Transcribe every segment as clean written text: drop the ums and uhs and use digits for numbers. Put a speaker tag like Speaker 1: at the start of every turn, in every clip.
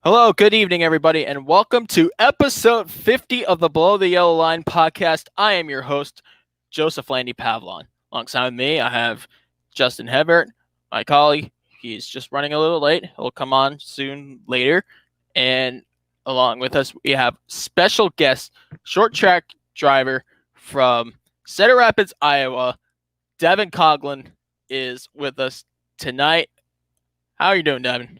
Speaker 1: Hello, good evening, everybody, and welcome to episode 50 of the Below the Yellow Line podcast. I am your host, Joseph Landy Pavlon. Alongside me, I have Justin Hebert, my colleague. He's just running a little late. He'll come on soon later. And along with us, we have special guest, short track driver from Cedar Rapids, Iowa. Devin Coghlan is with us tonight. How are you doing, Devin?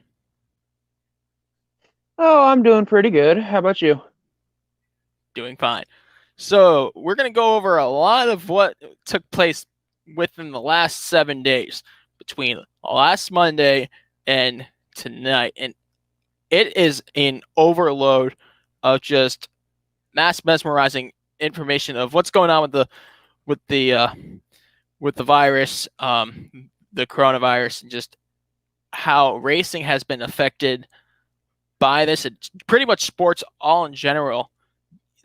Speaker 2: Oh, I'm doing pretty good. How about you?
Speaker 1: Doing fine. So we're going to go over a lot of what took place within the last 7 days between last Monday and tonight. And it is an overload of just mass mesmerizing information of what's going on with the uh, with the virus, the coronavirus, and just how racing has been affected by this. It's pretty much sports all in general.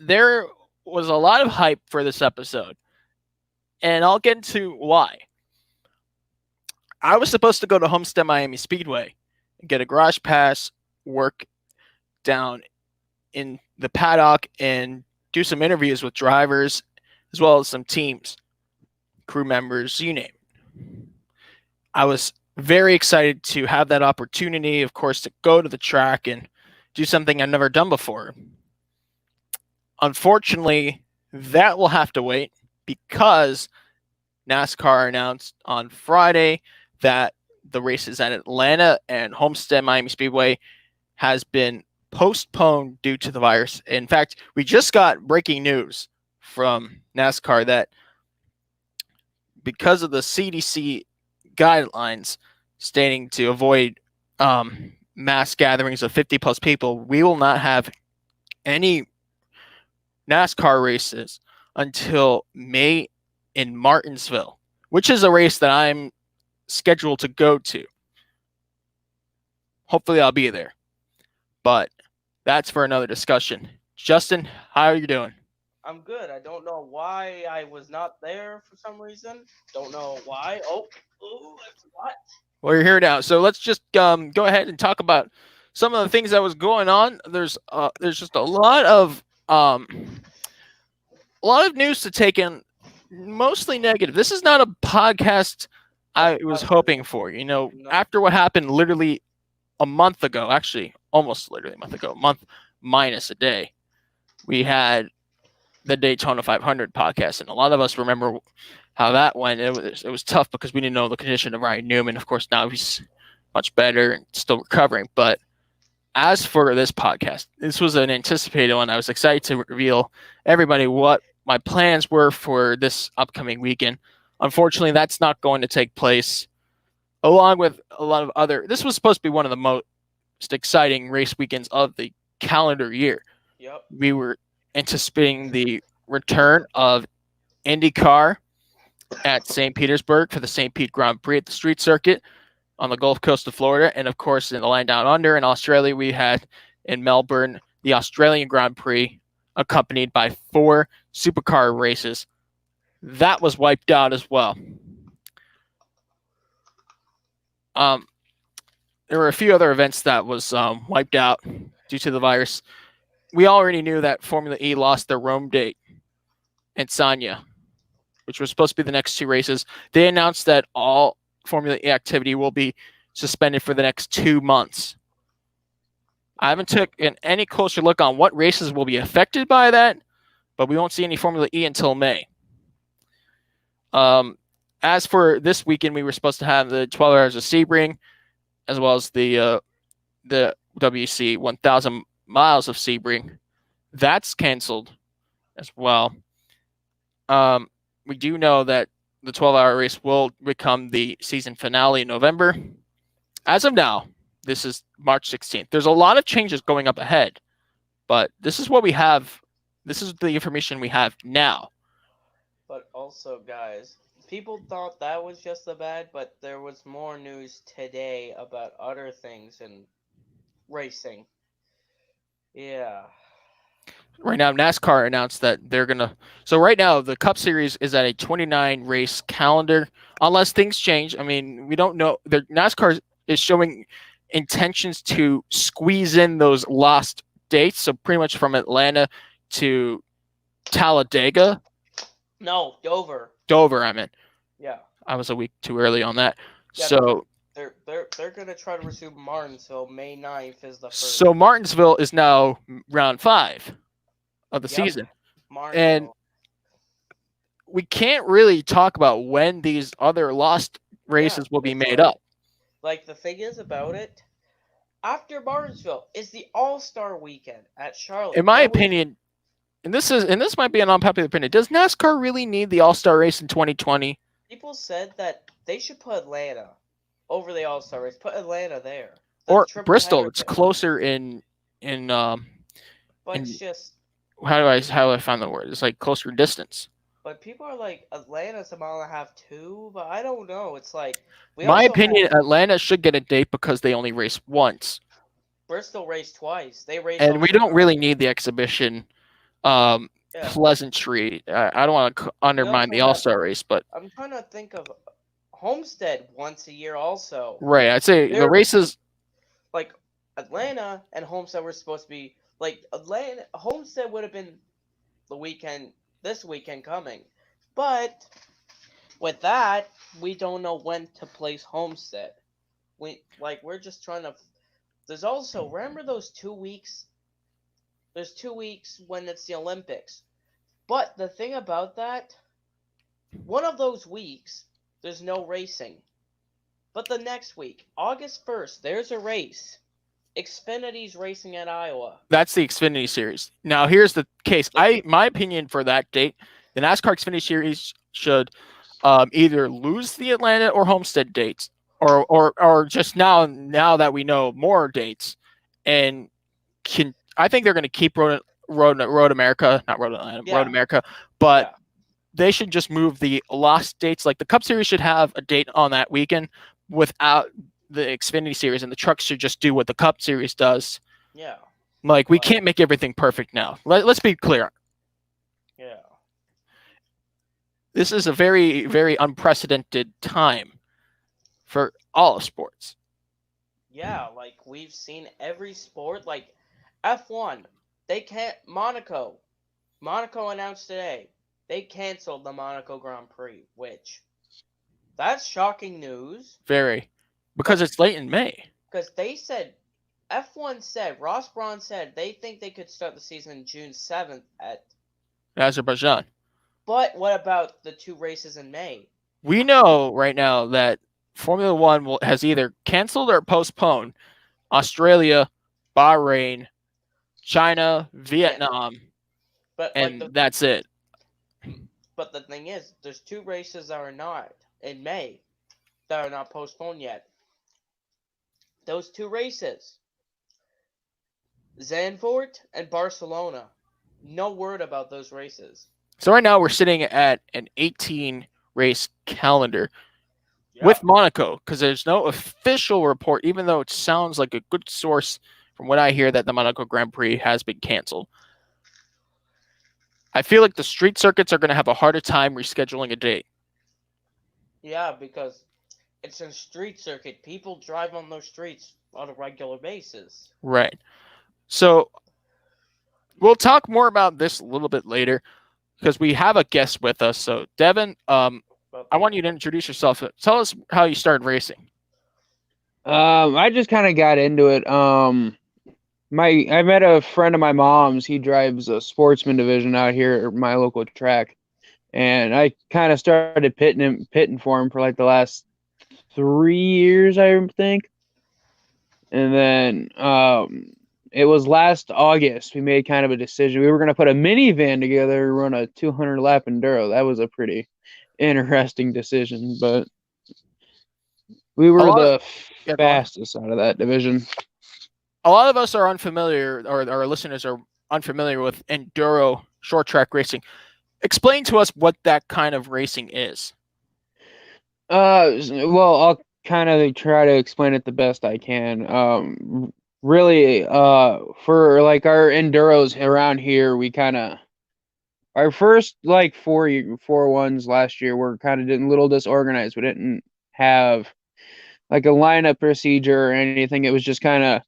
Speaker 1: There was a lot of hype for this episode, and I'll get into why. I was supposed to go to Homestead Miami Speedway and get a garage pass, work down in the paddock, and do some interviews with drivers as well as some teams, crew members, you name it. I was very excited to have that opportunity, of course, to go to the track and do something I've never done before. Unfortunately, that will have to wait because NASCAR announced on Friday that the races at Atlanta and Homestead Miami Speedway has been postponed due to the virus. In fact, we just got breaking news from NASCAR that because of the CDC guidelines stating to avoid mass gatherings of 50 plus people, we will not have any NASCAR races until May in Martinsville, which is a race that I'm scheduled to go to. Hopefully, I'll be there. But that's for another discussion. Justin, how are you doing?
Speaker 3: I'm good. I don't know why I was not there for some reason. Don't know why. Oh, I forgot.
Speaker 1: Well, you're here now, so let's just go ahead and talk about some of the things that was going on. There's just a lot of news to take in, mostly negative. This is not a podcast I was hoping for. You know,
Speaker 3: No.
Speaker 1: after what happened literally a month ago, actually almost literally a month ago, a month minus a day, we had the Daytona 500 podcast, and a lot of us remember how that went. It was tough because we didn't know the condition of Ryan Newman. Of course, now he's much better and still recovering. But as for this podcast, this was an anticipated one. I was excited to reveal everybody what my plans were for this upcoming weekend. Unfortunately, that's not going to take place, along with a lot of other. This was supposed to be one of the most exciting race weekends of the calendar year.
Speaker 3: Yep.
Speaker 1: We were anticipating the return of IndyCar at St. Petersburg for the St. Pete Grand Prix at the street circuit on the Gulf Coast of Florida. And of course, in the line down under in Australia, we had in Melbourne the Australian Grand Prix, accompanied by 4 supercar races. That was wiped out as well. There were a few other events that was wiped out due to the virus. We already knew that Formula E lost their Rome date and Sanya, which was supposed to be the next 2 races. They announced that all Formula E activity will be suspended for the next 2 months. I haven't taken any closer look on what races will be affected by that, but we won't see any Formula E until May. As for this weekend, we were supposed to have the 12 Hours of Sebring, as well as the WC 1,000 miles of Sebring. That's canceled as well. We do know that the 12-hour race will become the season finale in November. As of now, this is March 16th. There's a lot of changes going up ahead, but this is what we have. This is the information we have now.
Speaker 3: But also, guys, people thought that was just the bad, but there was more news today about other things in racing. Yeah.
Speaker 1: Right now, NASCAR announced that they're going to. So, right now, the Cup Series is at a 29 race calendar, unless things change. I mean, we don't know. NASCAR is showing intentions to squeeze in those lost dates. So pretty much from Atlanta to Talladega.
Speaker 3: No, Dover.
Speaker 1: Dover, I meant.
Speaker 3: Yeah.
Speaker 1: I was a week too early on that.
Speaker 3: Yeah,
Speaker 1: So
Speaker 3: they're gonna try to resume Martinsville. May 9th is the first.
Speaker 1: so Martinsville is now round 5 of the
Speaker 3: Yep.
Speaker 1: season.
Speaker 3: Martinsville.
Speaker 1: And we can't really talk about when these other lost races will be
Speaker 3: it's
Speaker 1: made
Speaker 3: like-
Speaker 1: up.
Speaker 3: Like the thing is about it, after Martinsville is the All-Star weekend at Charlotte.
Speaker 1: In my
Speaker 3: That was-
Speaker 1: opinion, and this might be an unpopular opinion, does NASCAR really need the All-Star race in 2020?
Speaker 3: people said that they should put Atlanta over the All-Star race. Put Atlanta there. The
Speaker 1: Or
Speaker 3: triple
Speaker 1: Bristol,
Speaker 3: header
Speaker 1: it's
Speaker 3: thing.
Speaker 1: closer in
Speaker 3: But
Speaker 1: in-
Speaker 3: it's just.
Speaker 1: how do I find the word? It's like closer in distance.
Speaker 3: But people are like, Atlanta's a mile and a half too, but I don't know. It's like
Speaker 1: My opinion, Atlanta should get a date because they only race once.
Speaker 3: Bristol raced twice. They raced
Speaker 1: And
Speaker 3: on
Speaker 1: we
Speaker 3: the-
Speaker 1: don't really need the exhibition
Speaker 3: Yeah.
Speaker 1: pleasantry. I don't want to undermine
Speaker 3: also
Speaker 1: the
Speaker 3: have-
Speaker 1: All-Star race, but
Speaker 3: I'm trying to think of Homestead once a year also.
Speaker 1: right, I'd say the
Speaker 3: They're-
Speaker 1: races.
Speaker 3: Like Atlanta and Homestead were supposed to be like Homestead would have been this weekend coming. But with that, we don't know when to place Homestead. We're just trying to. There's also remember those 2 weeks. There's 2 weeks when it's the Olympics, but the thing about that, one of those weeks there's no racing, but the next week, August 1st, there's a race. Xfinity's racing at Iowa.
Speaker 1: That's the Xfinity Series. Now, here's the case. My opinion for that date, the NASCAR Xfinity Series should either lose the Atlanta or Homestead dates, or just now that we know more dates, and I think they're going to keep Road America, not Road Atlanta,
Speaker 3: Yeah.
Speaker 1: Road America, but
Speaker 3: Yeah.
Speaker 1: they should just move the lost dates. Like the Cup Series should have a date on that weekend without the Xfinity Series, and the trucks should just do what the Cup Series does.
Speaker 3: Yeah.
Speaker 1: Like we
Speaker 3: Right.
Speaker 1: can't make everything perfect now. Let's be clear.
Speaker 3: Yeah.
Speaker 1: This is a very, very unprecedented time for all of sports.
Speaker 3: Yeah, like we've seen every sport, like F1. They can't Monaco. Monaco announced today they canceled the Monaco Grand Prix, which that's shocking news
Speaker 1: Very, because it's late in May.
Speaker 3: because they said F1 said Ross Brawn said they think they could start the season June 7th at.
Speaker 1: Azerbaijan.
Speaker 3: But what about the 2 races in May?
Speaker 1: We know right now that Formula One has either canceled or postponed Australia, Bahrain, China, Vietnam,
Speaker 3: But
Speaker 1: and that's it.
Speaker 3: But the thing is, there's 2 races that are not in May that are not postponed yet. Those 2 races, Zandvoort and Barcelona. No word about those races.
Speaker 1: So right now we're sitting at an 18 race calendar with Monaco because there's no official report, even though it sounds like a good source from what I hear that the Monaco Grand Prix has been canceled. I feel like the street circuits are going to have a harder time rescheduling a date.
Speaker 3: Yeah, because it's a street circuit. People drive on those streets on a regular basis.
Speaker 1: Right. So we'll talk more about this a little bit later because we have a guest with us. So Devin, I want you to introduce yourself. Tell us how you started racing.
Speaker 2: I just kind of got into it. I met a friend of my mom's. He drives a sportsman division out here at my local track, and I kind of started pitting for him for like the last 3 years, I think. And then it was last August we made kind of a decision. We were gonna put a minivan together and run a 200 lap enduro. That was a pretty interesting decision, but we were the fastest out of that division.
Speaker 1: A lot of us are unfamiliar, or our listeners are unfamiliar with enduro short track racing. Explain to us what that kind of racing is.
Speaker 2: Well, I'll kind of try to explain it the best I can. Really, for like our enduros around here, we kind of our first like four ones last year were kind of a little disorganized. We didn't have like a lineup procedure or anything. It was just kind of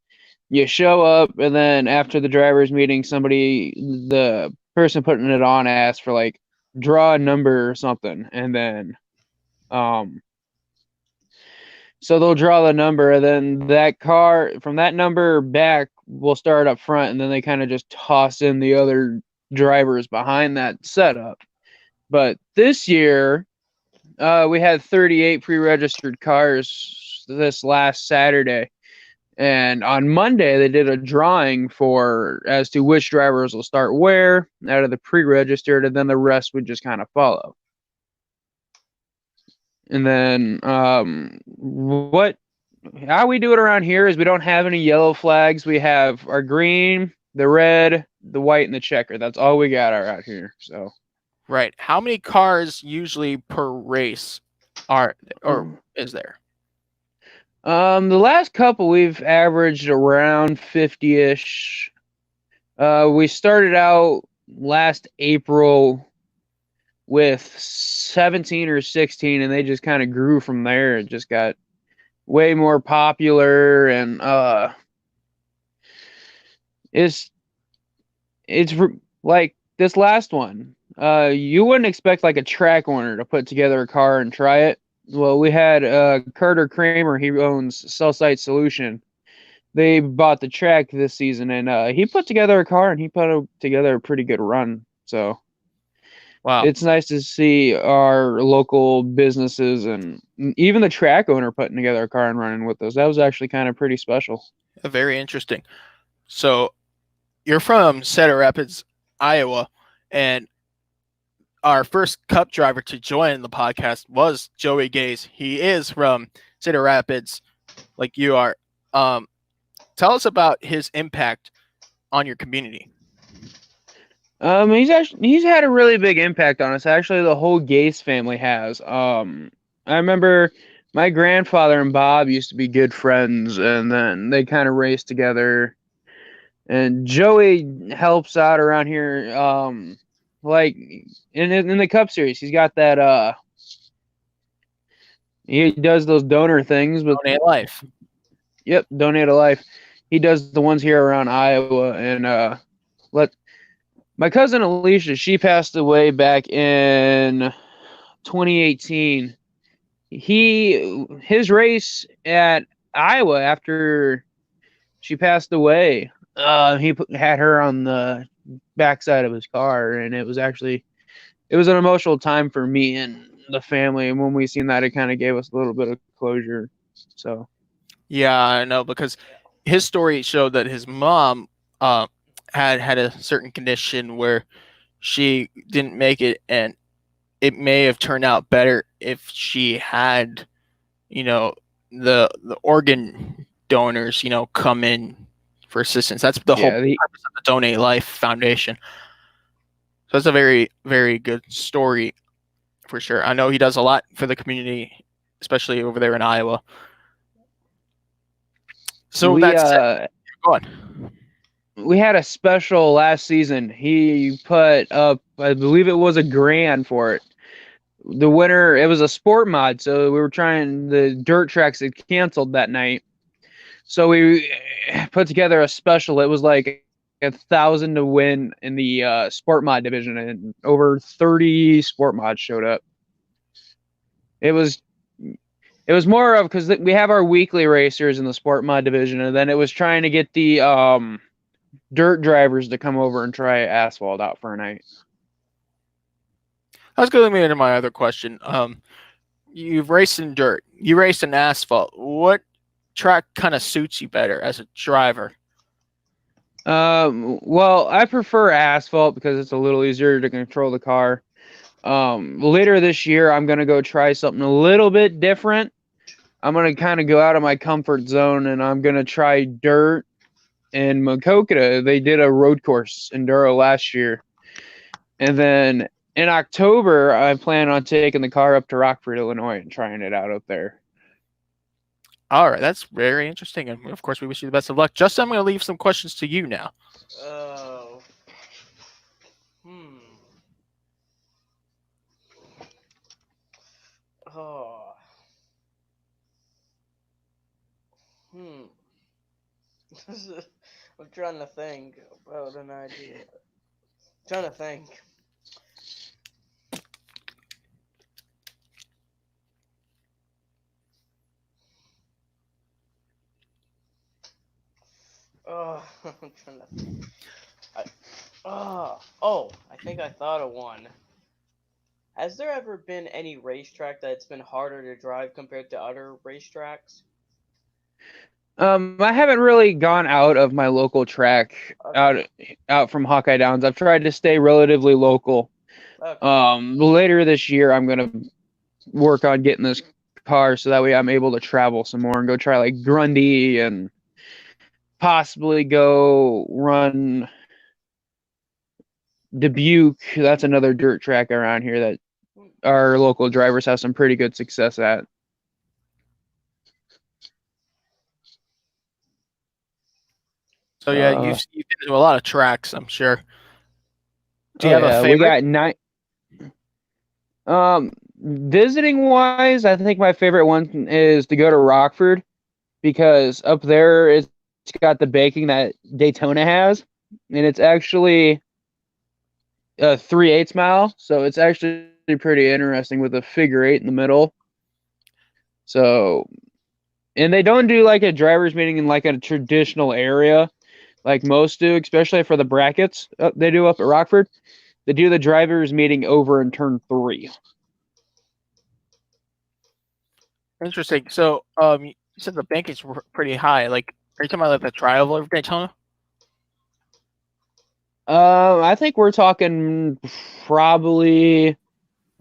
Speaker 2: you show up, and then after the drivers meeting, the person putting it on asks for like draw a number or something, and then so they'll draw the number, and then that car from that number back will start up front, and then they kind of just toss in the other drivers behind that setup. But this year, we had 38 pre-registered cars this last Saturday, and on Monday they did a drawing for as to which drivers will start where out of the pre-registered, and then the rest would just kind of follow. And then how we do it around here is we don't have any yellow flags. We have our green, the red, the white, and the checker. That's all we got out here. So
Speaker 1: Right. How many cars usually per race is there?
Speaker 2: The last couple we've averaged around 50-ish. We started out last April with 17 or 16, and they just kind of grew from there. It just got way more popular, and it's like this last one. You wouldn't expect like a track owner to put together a car and try it. Well, we had Carter Kramer. He owns Cell Site Solution. They bought the track this season, and he put together a car, and he put together a pretty good run. So
Speaker 1: Wow.
Speaker 2: it's nice to see our local businesses and even the track owner putting together a car and running with us. That was actually kind of pretty special.
Speaker 1: Very interesting. So you're from Cedar Rapids, Iowa, and our first Cup driver to join the podcast was Joey Gaze. He is from Cedar Rapids, like you are. Tell us about his impact on your community.
Speaker 2: He's had a really big impact on us. Actually, the whole Gaze family has. I remember my grandfather and Bob used to be good friends, and then they kind of raced together. And Joey helps out around here, like in the Cup Series. He's got that. He does those donor things with
Speaker 1: Donate Life.
Speaker 2: Yep, Donate a Life. He does the ones here around Iowa, and my cousin Alicia, she passed away back in 2018. His race at Iowa after she passed away, he had her on the backside of his car, and it was an emotional time for me and the family. And when we seen that, it kind of gave us a little bit of closure. So
Speaker 1: yeah, I know, because his story showed that his mom had a certain condition where she didn't make it, and it may have turned out better if she had, the organ donors, come in for assistance. That's the whole purpose of the Donate Life Foundation. So that's a very, very good story for sure. I know he does a lot for the community, especially over there in Iowa. So that's go on.
Speaker 2: We had a special last season. He put up, I believe it was $1,000 for it. The winner, it was a sport mod, so we were trying the dirt tracks had canceled that night. So we put together a special. It was like 1,000 to win in the sport mod division, and over 30 sport mods showed up. It was more of because we have our weekly racers in the sport mod division, and then it was trying to get the dirt drivers to come over and try asphalt out for a night.
Speaker 1: I was going to into my other question. You've raced in dirt. You raced in asphalt. What track kind of suits you better as a driver?
Speaker 2: Well, I prefer asphalt because it's a little easier to control the car. Later this year, I'm going to go try something a little bit different. I'm going to kind of go out of my comfort zone, and I'm going to try dirt in Makokata. They did a road course enduro last year. And then in October, I plan on taking the car up to Rockford, Illinois, and trying it out there.
Speaker 1: All right, that's very interesting. And of course, we wish you the best of luck. Justin, I'm going to leave some questions to you now.
Speaker 3: Oh. Oh. I'm trying to think about an idea. Trying to think. Oh, I'm trying to. I, I think I thought of one. Has there ever been any racetrack that's been harder to drive compared to other racetracks?
Speaker 2: I haven't really gone out of my local track
Speaker 3: Okay.
Speaker 2: out from Hawkeye Downs. I've tried to stay relatively local.
Speaker 3: Okay.
Speaker 2: Later this year, I'm gonna work on getting this car so that way I'm able to travel some more and go try like Grundy and possibly go run Dubuque. That's another dirt track around here that our local drivers have some pretty good success at.
Speaker 1: So yeah, you've been to a lot of tracks, I'm sure. Do you
Speaker 2: Oh
Speaker 1: have a
Speaker 2: yeah, we
Speaker 1: favorite?
Speaker 2: got nine. Visiting wise, I think my favorite one is to go to Rockford because up there it's got the baking that Daytona has, and it's actually a 3/8 mile, so it's actually pretty interesting with a figure eight in the middle. So, and they don't do like a driver's meeting in like a traditional area like most do, especially for the brackets they do up at Rockford. They do the drivers meeting over in turn 3.
Speaker 1: Interesting. So, you said the bankings were pretty high. Like, are you talking about like the trioval of Daytona?
Speaker 2: I think we're talking probably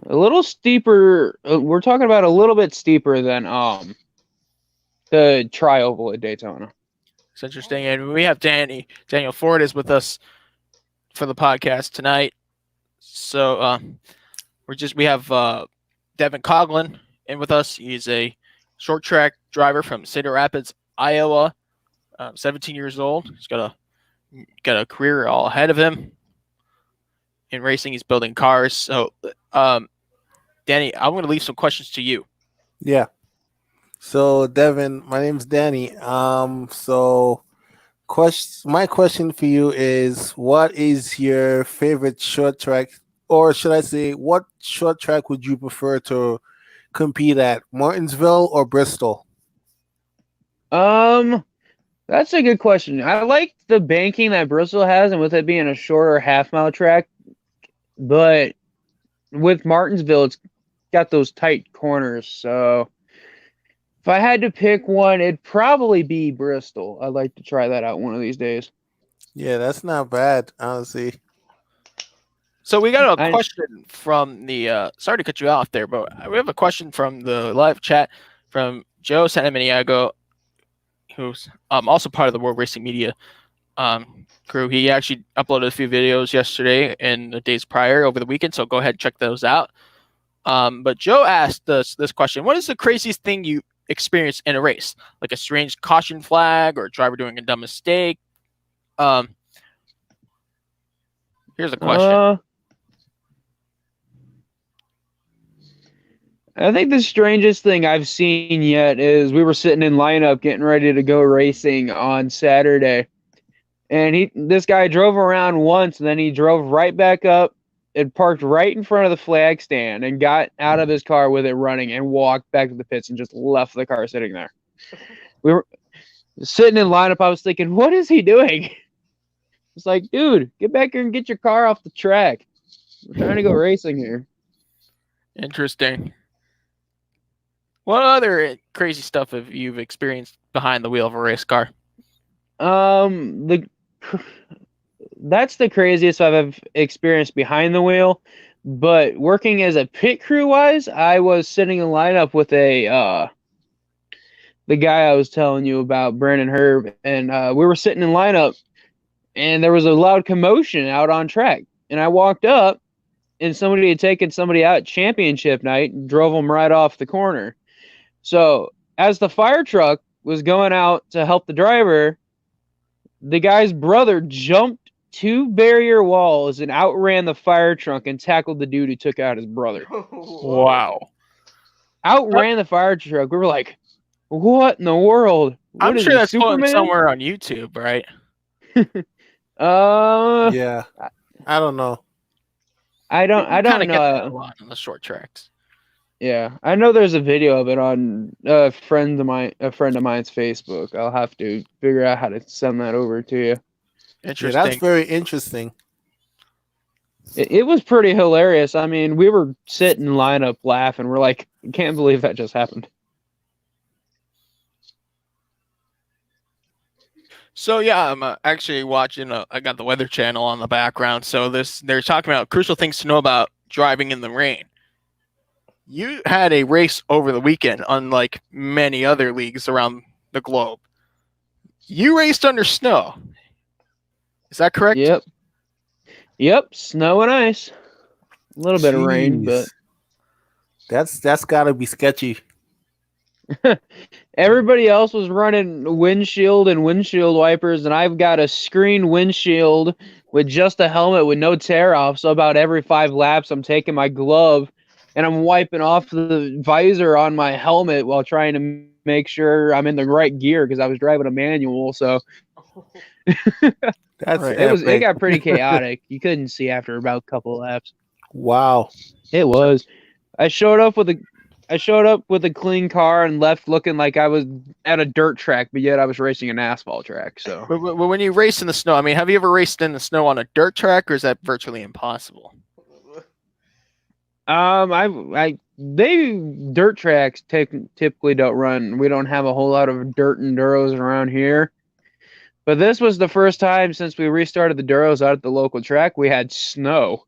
Speaker 2: a little steeper. We're talking about a little bit steeper than the trioval at Daytona.
Speaker 1: It's interesting, and we have Daniel Ford is with us for the podcast tonight. So, we have Devin Coghlan in with us. He's a short track driver from Cedar Rapids, Iowa. 17 years old. He's got a career all ahead of him in racing. He's building cars. So, Danny, I'm going to leave some questions to you.
Speaker 4: Yeah. So Devin, my name's Danny. My question for you is, what is your favorite short track, or should I say, what short track would you prefer to compete at, Martinsville or Bristol?
Speaker 2: Um, that's a good question. I like the banking that Bristol has, and with it being a shorter half-mile track, but with Martinsville, it's got those tight corners. So if I had to pick one, it'd probably be Bristol. I'd like to try that out one of these days.
Speaker 4: Yeah, that's not bad, honestly.
Speaker 1: So we got a question from the. Sorry to cut you off there, but we have a question from the live chat from Joe Santamaniago, who's also part of the World Racing Media crew. He actually uploaded a few videos yesterday and the days prior over the weekend, so go ahead and check those out. But Joe asked us this question: what is the craziest thing you experienced in a race? Like a strange caution flag or a driver doing a dumb mistake? Here's a question.
Speaker 2: I think the strangest thing I've seen yet is we were sitting in lineup getting ready to go racing on Saturday. And this guy drove around once, and then he drove right back up and parked right in front of the flag stand and got out of his car with it running and walked back to the pits and just left the car sitting there. We were sitting in lineup. I was thinking, what is he doing? It's like, dude, get back here and get your car off the track. We're trying to go racing here.
Speaker 1: Interesting. What other crazy stuff have you experienced behind the wheel of a race car?
Speaker 2: That's the craziest I've experienced behind the wheel. But working as a pit crew wise, I was sitting in lineup with the guy I was telling you about, Brandon Herb, and we were sitting in lineup, and there was a loud commotion out on track. And I walked up, and somebody had taken somebody out championship night and drove them right off the corner. So as the fire truck was going out to help the driver, the guy's brother jumped 2 barrier walls and outran the fire truck and tackled the dude who took out his brother.
Speaker 1: Wow.
Speaker 2: Outran the fire truck. We were like, What in the world? What
Speaker 1: I'm
Speaker 2: is
Speaker 1: sure
Speaker 2: he,
Speaker 1: that's floating
Speaker 2: Superman?
Speaker 1: somewhere on YouTube, right?
Speaker 4: Yeah, I don't know.
Speaker 2: I
Speaker 1: You kind
Speaker 2: don't
Speaker 1: of get that a
Speaker 2: know.
Speaker 1: lot on the short tracks.
Speaker 2: Yeah, I know there's a video of it on a friend of mine's Facebook. I'll have to figure out how to send that over to you.
Speaker 4: Yeah, that's
Speaker 1: Interesting.
Speaker 4: very interesting.
Speaker 2: It was pretty hilarious. I mean, we were sitting in lineup laughing. We're like, can't believe that just happened.
Speaker 1: So yeah, I'm actually watching. I got the Weather Channel on the background. So they're talking about crucial things to know about driving in the rain. You had a race over the weekend, unlike many other leagues around the globe. You raced under snow. Is that correct?
Speaker 2: Yep. Yep, snow and ice. A little bit of rain, but
Speaker 4: Jeez, that's gotta be sketchy.
Speaker 2: everybody else was running windshield and windshield wipers, and I've got a screen windshield with just a helmet with no tear off. So about every 5 laps, I'm taking my glove and I'm wiping off the visor on my helmet while trying to make sure I'm in the right gear because I was driving a manual. So
Speaker 4: That's
Speaker 1: Right.
Speaker 2: it
Speaker 4: epic.
Speaker 2: got pretty chaotic. You couldn't see after about a couple of laps.
Speaker 4: Wow.
Speaker 2: It was. I showed up with a clean car and left looking like I was at a dirt track, but yet I was racing an asphalt track. So
Speaker 1: But when you race in the snow, I mean, have you ever raced in the snow on a dirt track, or is that virtually impossible?
Speaker 2: I they dirt tracks typically don't run. We don't have a whole lot of dirt enduros around here. But this was the first time since we restarted the enduros out at the local track we had snow.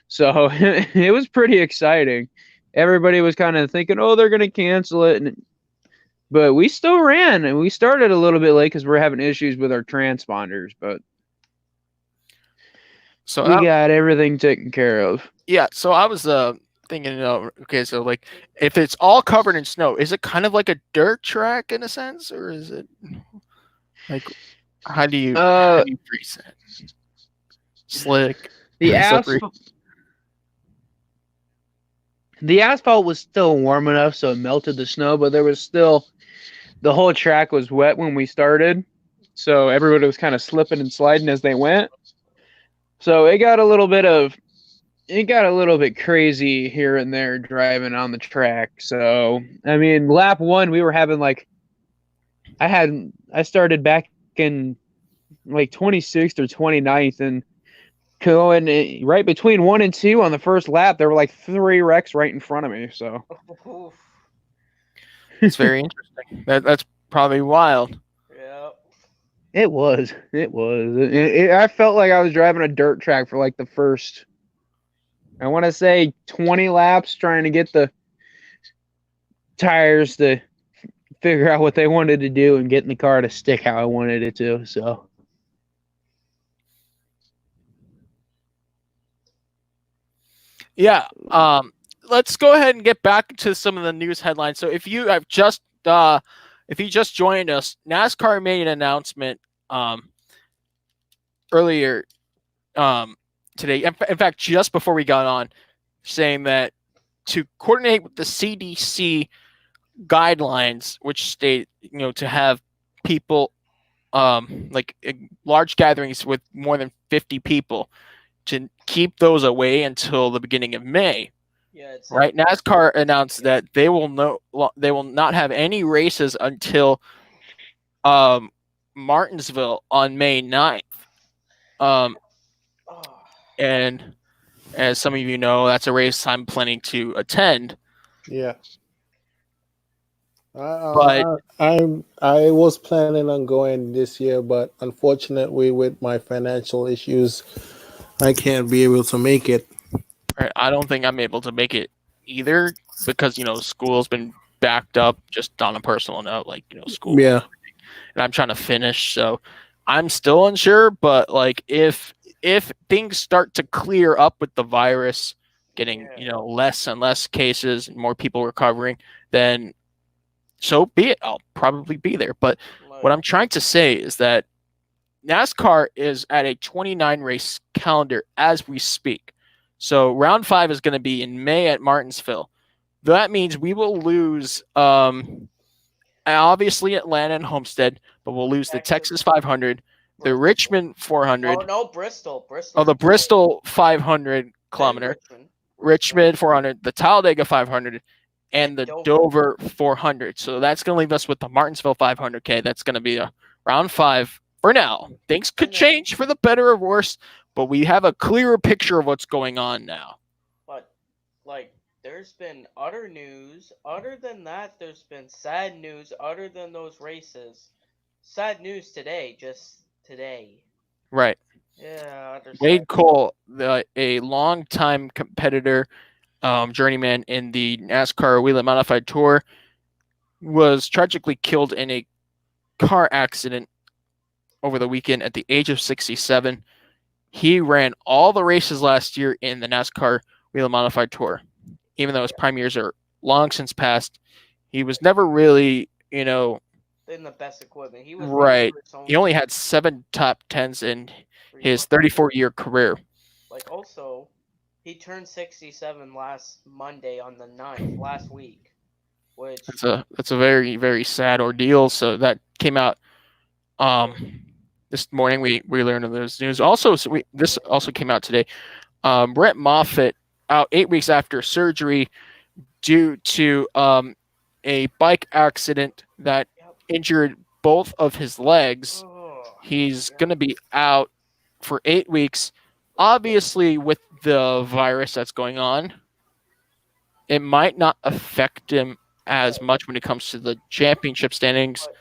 Speaker 2: So it was pretty exciting. Everybody was kind of thinking, "Oh, they're going to cancel it." But we still ran, and we started a little bit late because we're having issues with our transponders, but
Speaker 1: So
Speaker 2: we got everything taken care of.
Speaker 1: yeah, so I was thinking, okay, so like if it's all covered in snow, is it kind of like a dirt track in a sense, or is it like how do you race it? Slick,
Speaker 2: The
Speaker 1: slippery.
Speaker 2: asphalt was still warm enough, so it melted the snow, but there was still the whole track was wet when we started, so everybody was kind of slipping and sliding as they went. So it got a little bit crazy here and there driving on the track. So I mean, lap one we were having like I started back in like 26th or 29th, and going right between 1 and 2 on the first lap, there were like 3 wrecks right in front of me. So
Speaker 1: It's very interesting. That's probably wild.
Speaker 3: Yeah.
Speaker 2: it was. I felt like I was driving a dirt track for like the first, I want to say 20 laps, trying to get the tires to figure out what they wanted to do and getting the car to stick how I wanted it to. So
Speaker 1: Yeah. Let's go ahead and get back to some of the news headlines. So if you have just joined us, NASCAR made an announcement earlier today. In fact, just before we got on, saying that to coordinate with the CDC guidelines, which state to have people like large gatherings with more than 50 people, to keep those away until the beginning of May.
Speaker 3: Yeah, it's
Speaker 1: right. NASCAR announced that they will not have any races until Martinsville on May 9th. And as some of you know, that's a race I'm planning to attend.
Speaker 4: Yeah.
Speaker 1: But
Speaker 4: I was planning on going this year, but unfortunately, with my financial issues, I can't be able to make it.
Speaker 1: I don't think I'm able to make it either because school's been backed up. Just on a personal note, like school.
Speaker 4: Yeah.
Speaker 1: And I'm trying to finish, so I'm still unsure. But like if things start to clear up with the virus, getting less and less cases and more people recovering, then so be it. I'll probably be there. But what I'm trying to say is that NASCAR is at a 29 race calendar as we speak. So round 5 is going to be in May at Martinsville. That means we will lose obviously Atlanta and Homestead, but we'll lose the Texas 500, the
Speaker 3: Bristol.
Speaker 1: Richmond
Speaker 3: Oh
Speaker 1: 400,
Speaker 3: no, Bristol. Bristol.
Speaker 1: oh the Bristol 500
Speaker 3: Then
Speaker 1: kilometer,
Speaker 3: Richmond.
Speaker 1: Richmond 400, the Talladega 500, and
Speaker 3: And
Speaker 1: the
Speaker 3: Dover.
Speaker 1: Dover 400. So that's going to leave us with the Martinsville 500K. That's going to be a round 5 for now. Things could
Speaker 3: And then-
Speaker 1: change for the better or worse, but we have a clearer picture of what's going on now.
Speaker 3: But like, there's been other news. Other than that, there's been sad news. Other than those races, sad news today. Just today.
Speaker 1: Right.
Speaker 3: Yeah. Other
Speaker 1: Wade
Speaker 3: sad.
Speaker 1: Cole, a longtime competitor, journeyman in the NASCAR Whelen Modified Tour, was tragically killed in a car accident over the weekend at the age of 67. He ran all the races last year in the NASCAR Whelen Modified Tour. Even though his prime years are long since past, he was never really,
Speaker 3: In the best equipment. He was
Speaker 1: right.
Speaker 3: for his own
Speaker 1: He only
Speaker 3: team
Speaker 1: had 7 top 10s in
Speaker 3: for
Speaker 1: his
Speaker 3: years.
Speaker 1: 34-year career.
Speaker 3: Like also, he turned 67 last Monday on the 9th, last week. Which
Speaker 1: That's a very, very sad ordeal. So that came out this morning. We learned of this news. Also, this also came out today. Brett Moffitt out 8 weeks after surgery due to a bike accident that
Speaker 3: Yep.
Speaker 1: injured both of his legs.
Speaker 3: Oh,
Speaker 1: He's
Speaker 3: yeah.
Speaker 1: going to be out for 8 weeks. Obviously, with the virus that's going on, it might not affect him as much when it comes to the championship standings.
Speaker 3: But,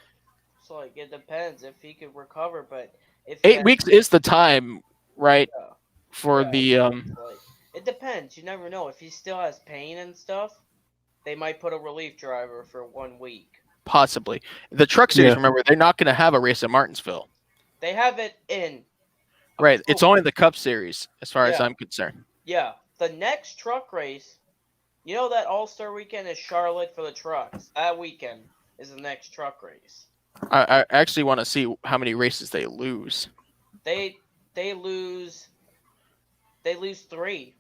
Speaker 3: so like it depends if he could recover, but if he
Speaker 1: 8
Speaker 3: has,
Speaker 1: weeks is the time, right,
Speaker 3: yeah,
Speaker 1: for
Speaker 3: yeah,
Speaker 1: the
Speaker 3: like it depends. You never know if he still has pain and stuff. They might put a relief driver for 1 week.
Speaker 1: possibly the truck series.
Speaker 4: Yeah.
Speaker 1: Remember, they're not going to have a race at Martinsville.
Speaker 3: They have it in
Speaker 1: Right. It's
Speaker 3: October.
Speaker 1: only the Cup Series, as far as
Speaker 3: Yeah.
Speaker 1: I'm concerned.
Speaker 3: Yeah, the next truck race, that All-Star weekend is Charlotte for the trucks. That weekend is the next truck race.
Speaker 1: I actually want to see how many races they lose.
Speaker 3: They lose 3.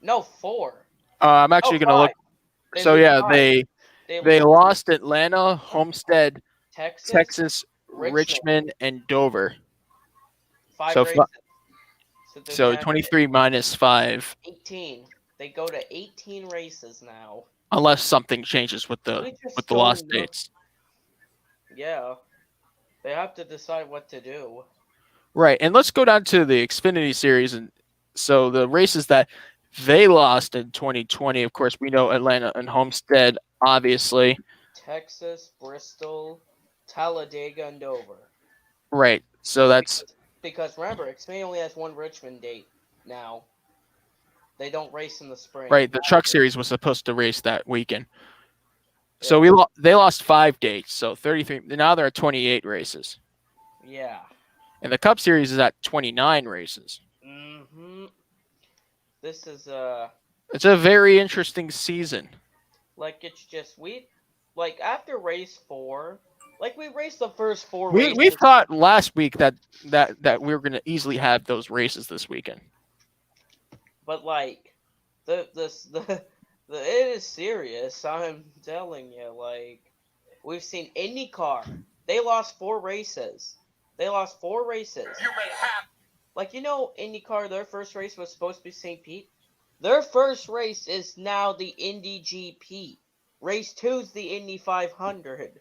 Speaker 3: No, 4.
Speaker 1: I'm actually
Speaker 3: Oh,
Speaker 1: going to look.
Speaker 3: 5. They
Speaker 1: So
Speaker 3: lose
Speaker 1: yeah,
Speaker 3: 5.
Speaker 1: they
Speaker 3: lose
Speaker 1: lost Atlanta, Homestead,
Speaker 3: Texas,
Speaker 1: Texas,
Speaker 3: Richmond.
Speaker 1: Richmond, and Dover.
Speaker 3: 5
Speaker 1: So
Speaker 3: races. there's
Speaker 1: So
Speaker 3: now
Speaker 1: 23 minus 5,
Speaker 3: 18. They go to 18 races now.
Speaker 1: unless something changes with
Speaker 3: We
Speaker 1: the
Speaker 3: just
Speaker 1: lost
Speaker 3: don't know.
Speaker 1: dates.
Speaker 3: Yeah, they have to decide what to do.
Speaker 1: Right, and let's go down to the Xfinity Series, and so the races that they lost in 2020. Of course, we know Atlanta and Homestead, obviously.
Speaker 3: Texas, Bristol, Talladega, and Dover.
Speaker 1: Right, so that's
Speaker 3: Because remember, Xfinity only has one Richmond date now. They don't race in the spring.
Speaker 1: right. The Truck Series was supposed to race that weekend, so
Speaker 3: Yeah.
Speaker 1: they lost 5 dates. So 33. Now they're at 28 races,
Speaker 3: Yeah.
Speaker 1: and the Cup Series is at 29 races.
Speaker 3: This is
Speaker 1: It's a very interesting season.
Speaker 3: like it's just after race 4, like we raced the first 4
Speaker 1: We
Speaker 3: races.
Speaker 1: thought last week that we were going to easily have those races this weekend.
Speaker 3: But like the it is serious. I'm telling you, like we've seen IndyCar. They lost 4 races. You may have. Like IndyCar. Their first race was supposed to be St. Pete. Their first race is now the Indy GP. Race 2 is the Indy 500.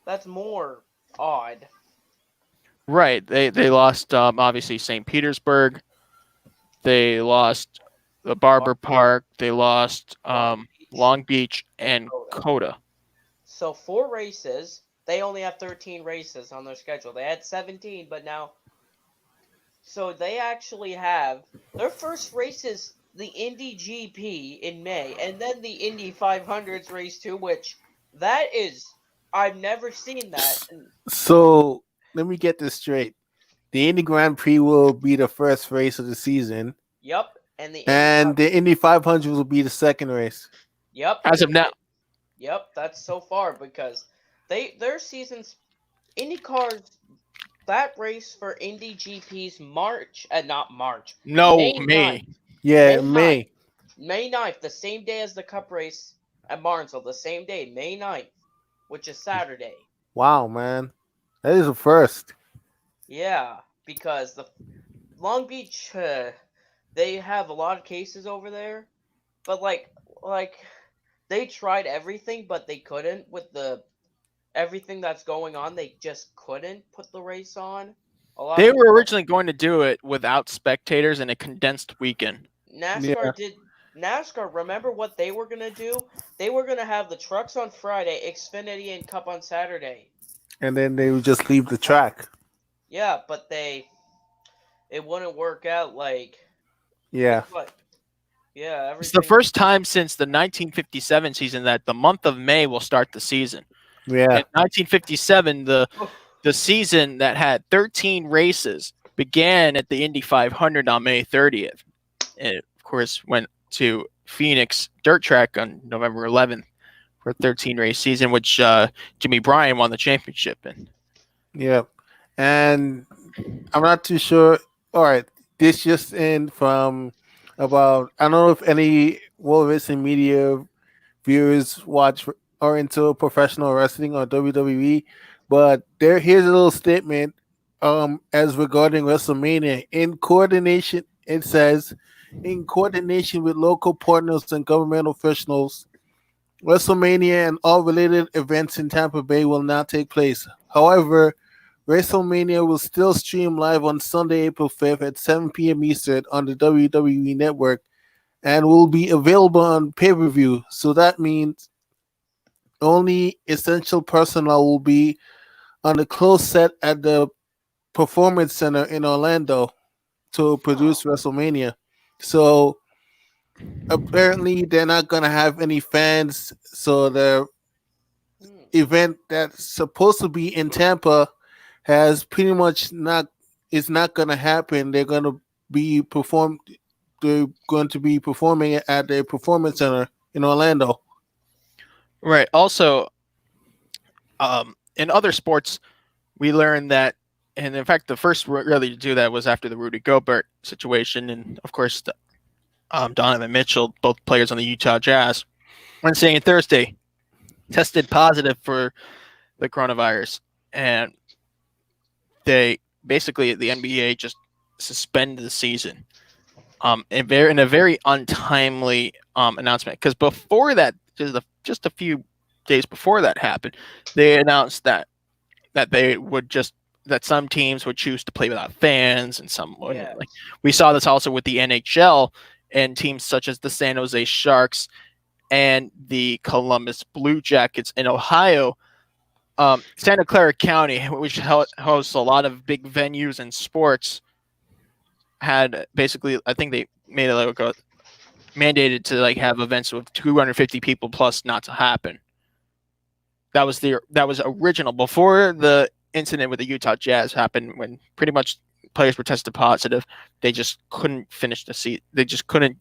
Speaker 3: That's more odd.
Speaker 1: Right. They lost obviously St. Petersburg. They lost the Barber Park. They lost Long Beach and Coda.
Speaker 3: So 4 races. They only have 13 races on their schedule. They had 17, but now. So they actually have their first race is the Indy GP in May, and then the Indy 500s race 2, which that is I've never seen that.
Speaker 4: So let me get this straight. The Indy Grand Prix will be the first race of the season.
Speaker 3: Yep, and
Speaker 4: the Indy 500 will be the second race.
Speaker 3: Yep.
Speaker 1: As of now.
Speaker 3: Yep, that's so far because their seasons IndyCar's that race for Indy GP's not March.
Speaker 1: No,
Speaker 3: May.
Speaker 1: May.
Speaker 3: 9th.
Speaker 4: Yeah,
Speaker 3: May
Speaker 4: May.
Speaker 3: 9th, the same day as the Cup race at Martinsville, the same day, May 9th. which is Saturday.
Speaker 4: Wow, man, that is a first.
Speaker 3: Yeah, because the Long Beach, they have a lot of cases over there, but like they tried everything, but they couldn't with the everything that's going on. They just couldn't put the race on. A lot
Speaker 1: They
Speaker 3: of
Speaker 1: were
Speaker 3: people
Speaker 1: originally going to do it without spectators in a condensed weekend.
Speaker 4: Yeah,
Speaker 3: NASCAR did NASCAR. Remember what they were gonna do? They were gonna have the trucks on Friday, Xfinity and Cup on Saturday.
Speaker 4: and then they would just leave the track.
Speaker 3: Yeah, but it wouldn't work out.
Speaker 4: Yeah,
Speaker 3: It's like yeah,
Speaker 1: It's the
Speaker 3: everything.
Speaker 1: first time since the 1957 season that the month of May will start the season.
Speaker 4: yeah,
Speaker 1: In 1957, the season that had 13 races began at the Indy 500 on May 30th. And of course, went to Phoenix Dirt Track on November 11th for a 13 race season, which Jimmy Bryan won the championship in.
Speaker 4: yeah. And I'm not too sure. All right, this just in from about. I don't know if any World Wrestling Media viewers watch or into professional wrestling or WWE, but here's a little statement as regarding WrestleMania. In coordination, it says, in coordination with local partners and government officials, WrestleMania and all related events in Tampa Bay will not take place. However, WrestleMania will still stream live on Sunday, April 5th at 7 p.m. Eastern on the WWE Network and will be available on pay per view. So that means only essential personnel will be on the closed set at the Performance Center in Orlando to
Speaker 3: Huh.
Speaker 4: produce WrestleMania. So apparently they're not gonna have any fans. So the
Speaker 3: Hmm.
Speaker 4: event that's supposed to be in Tampa has pretty much not is not gonna happen. Be performed. They're going to be performing it at the Performance Center in Orlando.
Speaker 1: Right. Also, in other sports, we learned that, and in fact, the first really to do that was after the Rudy Gobert situation, and of course, Donovan Mitchell, both players on the Utah Jazz, Wednesday and Thursday tested positive for the coronavirus, and they basically the NBA just suspended the season. In a very untimely announcement, because before that, just a few days before that happened, they announced that they would just that some teams would choose to play without fans, and some wouldn't.
Speaker 3: Yes.
Speaker 1: Like we saw this also with the NHL and teams such as the San Jose Sharks and the Columbus Blue Jackets in Ohio. Santa Clara County, which hosts a lot of big venues and sports, had basically, I think they made it like mandated to like have events with 250 people plus not to happen. That was original before the incident with the Utah Jazz happened, when pretty much players were tested positive. They just couldn't finish the season. They just couldn't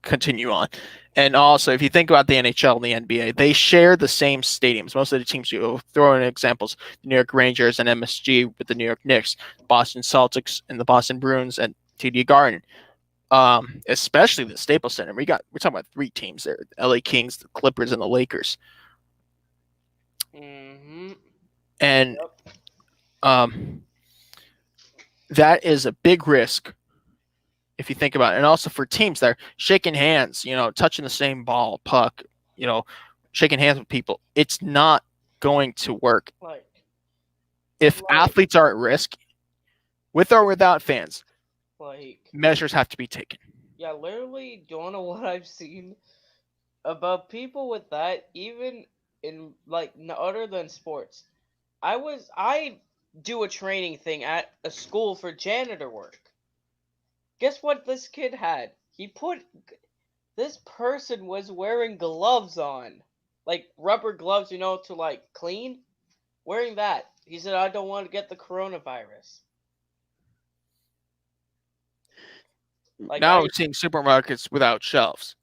Speaker 1: continue on. And also, if you think about the NHL and the NBA, they share the same stadiums. Most of the teams, you throw in examples, the New York Rangers and MSG with the New York Knicks, Boston Celtics and the Boston Bruins at TD Garden. Especially the Staples Center. We're talking about three teams there: the LA Kings, the Clippers, and the Lakers.
Speaker 3: Mm-hmm.
Speaker 1: And
Speaker 3: Yep.
Speaker 1: that is a big risk if you think about it. And also for teams that are shaking hands, touching the same ball, puck, shaking hands with people, it's not going to work.
Speaker 3: Like,
Speaker 1: If
Speaker 3: like,
Speaker 1: athletes are at risk, with or without fans,
Speaker 3: like,
Speaker 1: measures have to be taken.
Speaker 3: yeah, literally, don't know what I've seen about people with that, even in other than sports. I do a training thing at a school for janitor work. Guess what this kid had? This person was wearing gloves on. Like rubber gloves, to clean. Wearing that. He said, I don't want to get the coronavirus. Like
Speaker 1: Now we're seeing supermarkets without shelves.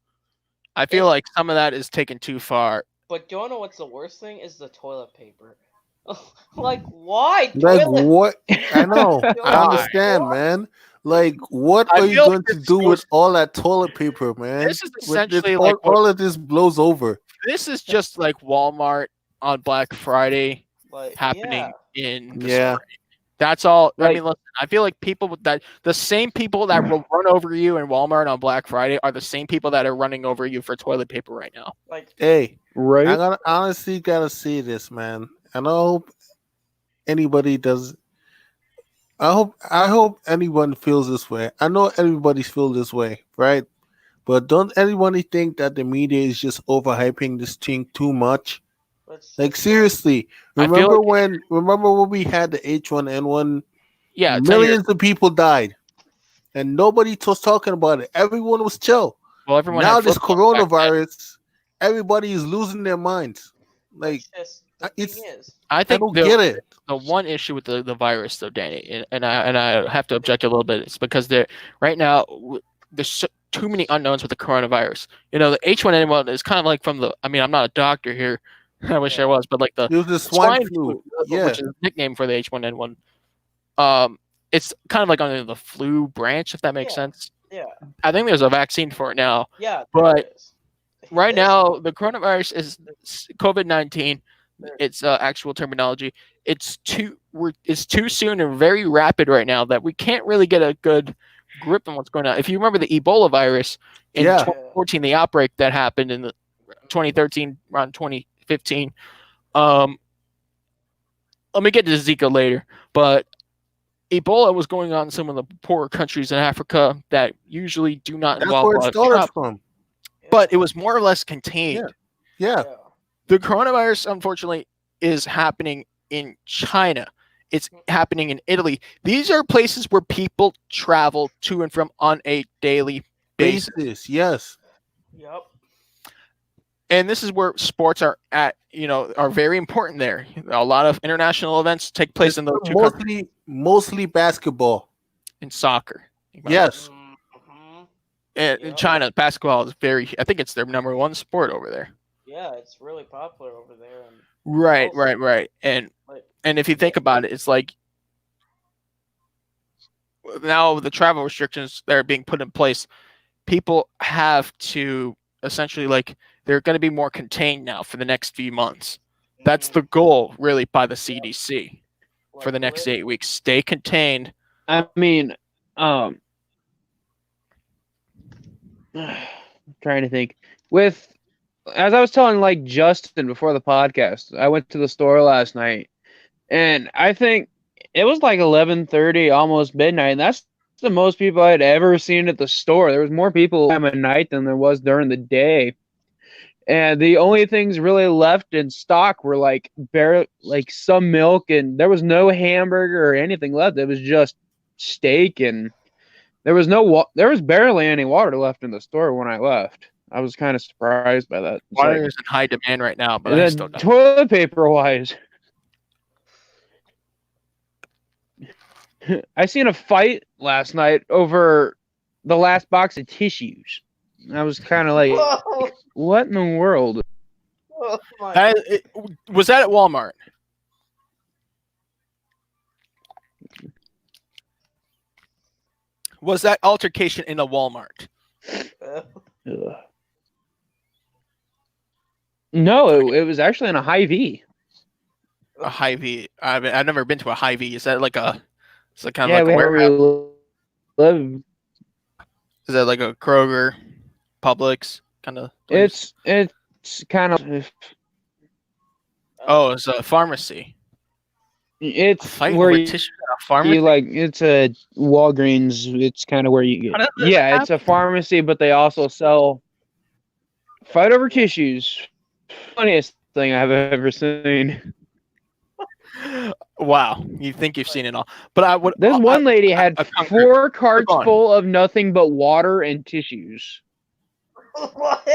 Speaker 1: I feel like some of that is taken too far.
Speaker 3: But do you know what's the worst thing? Is the toilet paper. Like, why
Speaker 4: Like
Speaker 3: toilet?
Speaker 4: what? I know. I
Speaker 1: Why?
Speaker 4: understand, man. Like, what
Speaker 1: I
Speaker 4: are you
Speaker 1: feel like
Speaker 4: going to do with all that toilet paper, man?
Speaker 1: this is
Speaker 4: With this,
Speaker 1: essentially like
Speaker 4: all of this blows over.
Speaker 1: this is just like Walmart on Black Friday
Speaker 3: Like, yeah.
Speaker 1: happening in the
Speaker 4: Yeah.
Speaker 1: spring. That's all. I
Speaker 2: Like
Speaker 1: mean, listen, I feel like people with that, the same people that will run over you in Walmart on Black Friday are the same people that are running over you for toilet paper right now.
Speaker 3: Like,
Speaker 4: Hey, I
Speaker 2: right?
Speaker 4: gotta honestly gotta see this, man. And I hope anybody does. I hope anyone feels this way. I know everybody's feel this way, right? But don't anybody think that the media is just overhyping this thing too much?
Speaker 3: it's
Speaker 4: Like
Speaker 3: just like,
Speaker 4: seriously,
Speaker 1: I feel like,
Speaker 4: remember when we had the H1N1?
Speaker 1: yeah, 10 years.
Speaker 4: Millions of people died, and nobody was talking about it. Everyone was chill.
Speaker 1: Well, everyone had
Speaker 4: Now this
Speaker 1: flip phones back then.
Speaker 4: coronavirus, everybody is losing their minds. Like
Speaker 3: it's just the thing
Speaker 4: it's,
Speaker 3: is,
Speaker 1: I
Speaker 4: I
Speaker 1: think
Speaker 4: don't get it.
Speaker 1: the one issue with the virus, though, Danny, and I have to object a little bit. It's because right now there's too many unknowns with the coronavirus. You know, the H1N1 is kind of like from the. I mean, I'm not a doctor here. I wish I
Speaker 3: yeah,
Speaker 1: was, but like the
Speaker 4: It was the swine
Speaker 1: swine
Speaker 4: flu.
Speaker 1: flu,
Speaker 4: Yeah,
Speaker 1: which is a nickname for the H1N1. It's kind of like under the flu branch, if that makes
Speaker 3: yeah,
Speaker 1: sense.
Speaker 3: yeah,
Speaker 1: I think there's a vaccine for it now,
Speaker 3: yeah. There
Speaker 1: but
Speaker 3: is.
Speaker 1: right
Speaker 3: This,
Speaker 1: now the coronavirus is COVID-19.
Speaker 3: there,
Speaker 1: Its actual terminology. It's too soon and very rapid right now that we can't really get a good grip on what's going on. If you remember the Ebola virus in
Speaker 4: yeah.
Speaker 3: yeah,
Speaker 1: 2014, the outbreak that happened in the 2013 around 2015. Um, Let me get to Zika later, but Ebola was going on in some of the poorer countries in Africa that usually do not
Speaker 4: That's
Speaker 1: involve a
Speaker 4: where it
Speaker 1: lot of
Speaker 4: started
Speaker 1: travel,
Speaker 4: from.
Speaker 1: but
Speaker 3: yeah,
Speaker 1: it was more or less
Speaker 4: Yeah,
Speaker 1: contained.
Speaker 4: yeah.
Speaker 3: yeah.
Speaker 1: The coronavirus, unfortunately, is happening in China. It's happening in Italy. These are places where people travel to and from on a daily basis.
Speaker 4: Basis, yes.
Speaker 3: Yep.
Speaker 1: And this is where sports are at, are very important there. A lot of international events take place
Speaker 4: It's
Speaker 1: in those two countries.
Speaker 4: mostly basketball.
Speaker 1: In soccer.
Speaker 4: Yes,
Speaker 3: Mm-hmm.
Speaker 1: And in
Speaker 3: Yep.
Speaker 1: China, basketball is I think it's their number one sport over there.
Speaker 3: Yeah, it's really popular over there, and
Speaker 1: Right,
Speaker 3: also,
Speaker 1: right, right.
Speaker 3: like,
Speaker 1: And if you think
Speaker 3: yeah,
Speaker 1: about it, it's like now the travel restrictions that are being put in place, people have to essentially they're going to be more contained now for the next few months. That's
Speaker 3: mhm,
Speaker 1: the goal, really, by the CDC for
Speaker 3: like
Speaker 1: the next
Speaker 3: lit,
Speaker 1: 8 weeks. Stay contained.
Speaker 2: I mean, trying to think. With as I was telling like Justin before the podcast, I went to the store last night, and I think it was like 11:30, almost midnight, and that's the most people I'd ever seen at the store. There was more people time of night than there was during the day. And the only things really left in stock were like some milk, and there was no hamburger or anything left. It was just steak, and there was barely any water left in the store when I left. I was kind of surprised by that. It's
Speaker 1: Water
Speaker 2: like,
Speaker 1: is in high demand right now, but
Speaker 2: and
Speaker 1: I still
Speaker 2: then
Speaker 1: don't.
Speaker 2: toilet paper wise, I seen a fight last night over the last box of tissues. I was kind of like,
Speaker 3: whoa,
Speaker 2: what in the world?
Speaker 3: oh my,
Speaker 1: Was that at Walmart? Was that altercation in a Walmart?
Speaker 3: uh,
Speaker 2: Ugh. No, it was actually in a Hy-Vee.
Speaker 1: A Hy-Vee? I've never been to a Hy-Vee. Is that like a? Is that kind of
Speaker 2: Yeah,
Speaker 1: like a
Speaker 2: where
Speaker 1: warehouse?
Speaker 2: we live.
Speaker 1: Is that like a Kroger, Publix kind of place?
Speaker 2: It's kind of
Speaker 1: Oh, it's a pharmacy. A
Speaker 2: it's
Speaker 1: fight
Speaker 2: where
Speaker 1: over
Speaker 2: you
Speaker 1: tissue at a pharmacy?
Speaker 2: like it's a Walgreens. It's kind of where you
Speaker 1: How
Speaker 2: get.
Speaker 1: does that
Speaker 2: Yeah, it's a
Speaker 1: happen?
Speaker 2: pharmacy, but they also sell fight over tissues. Funniest thing I've ever seen.
Speaker 1: Wow, you think you've seen it all, but I would.
Speaker 2: This one lady had
Speaker 1: a conquer.
Speaker 2: 4 carts
Speaker 1: Go on.
Speaker 2: full of nothing but water and tissues.
Speaker 3: what?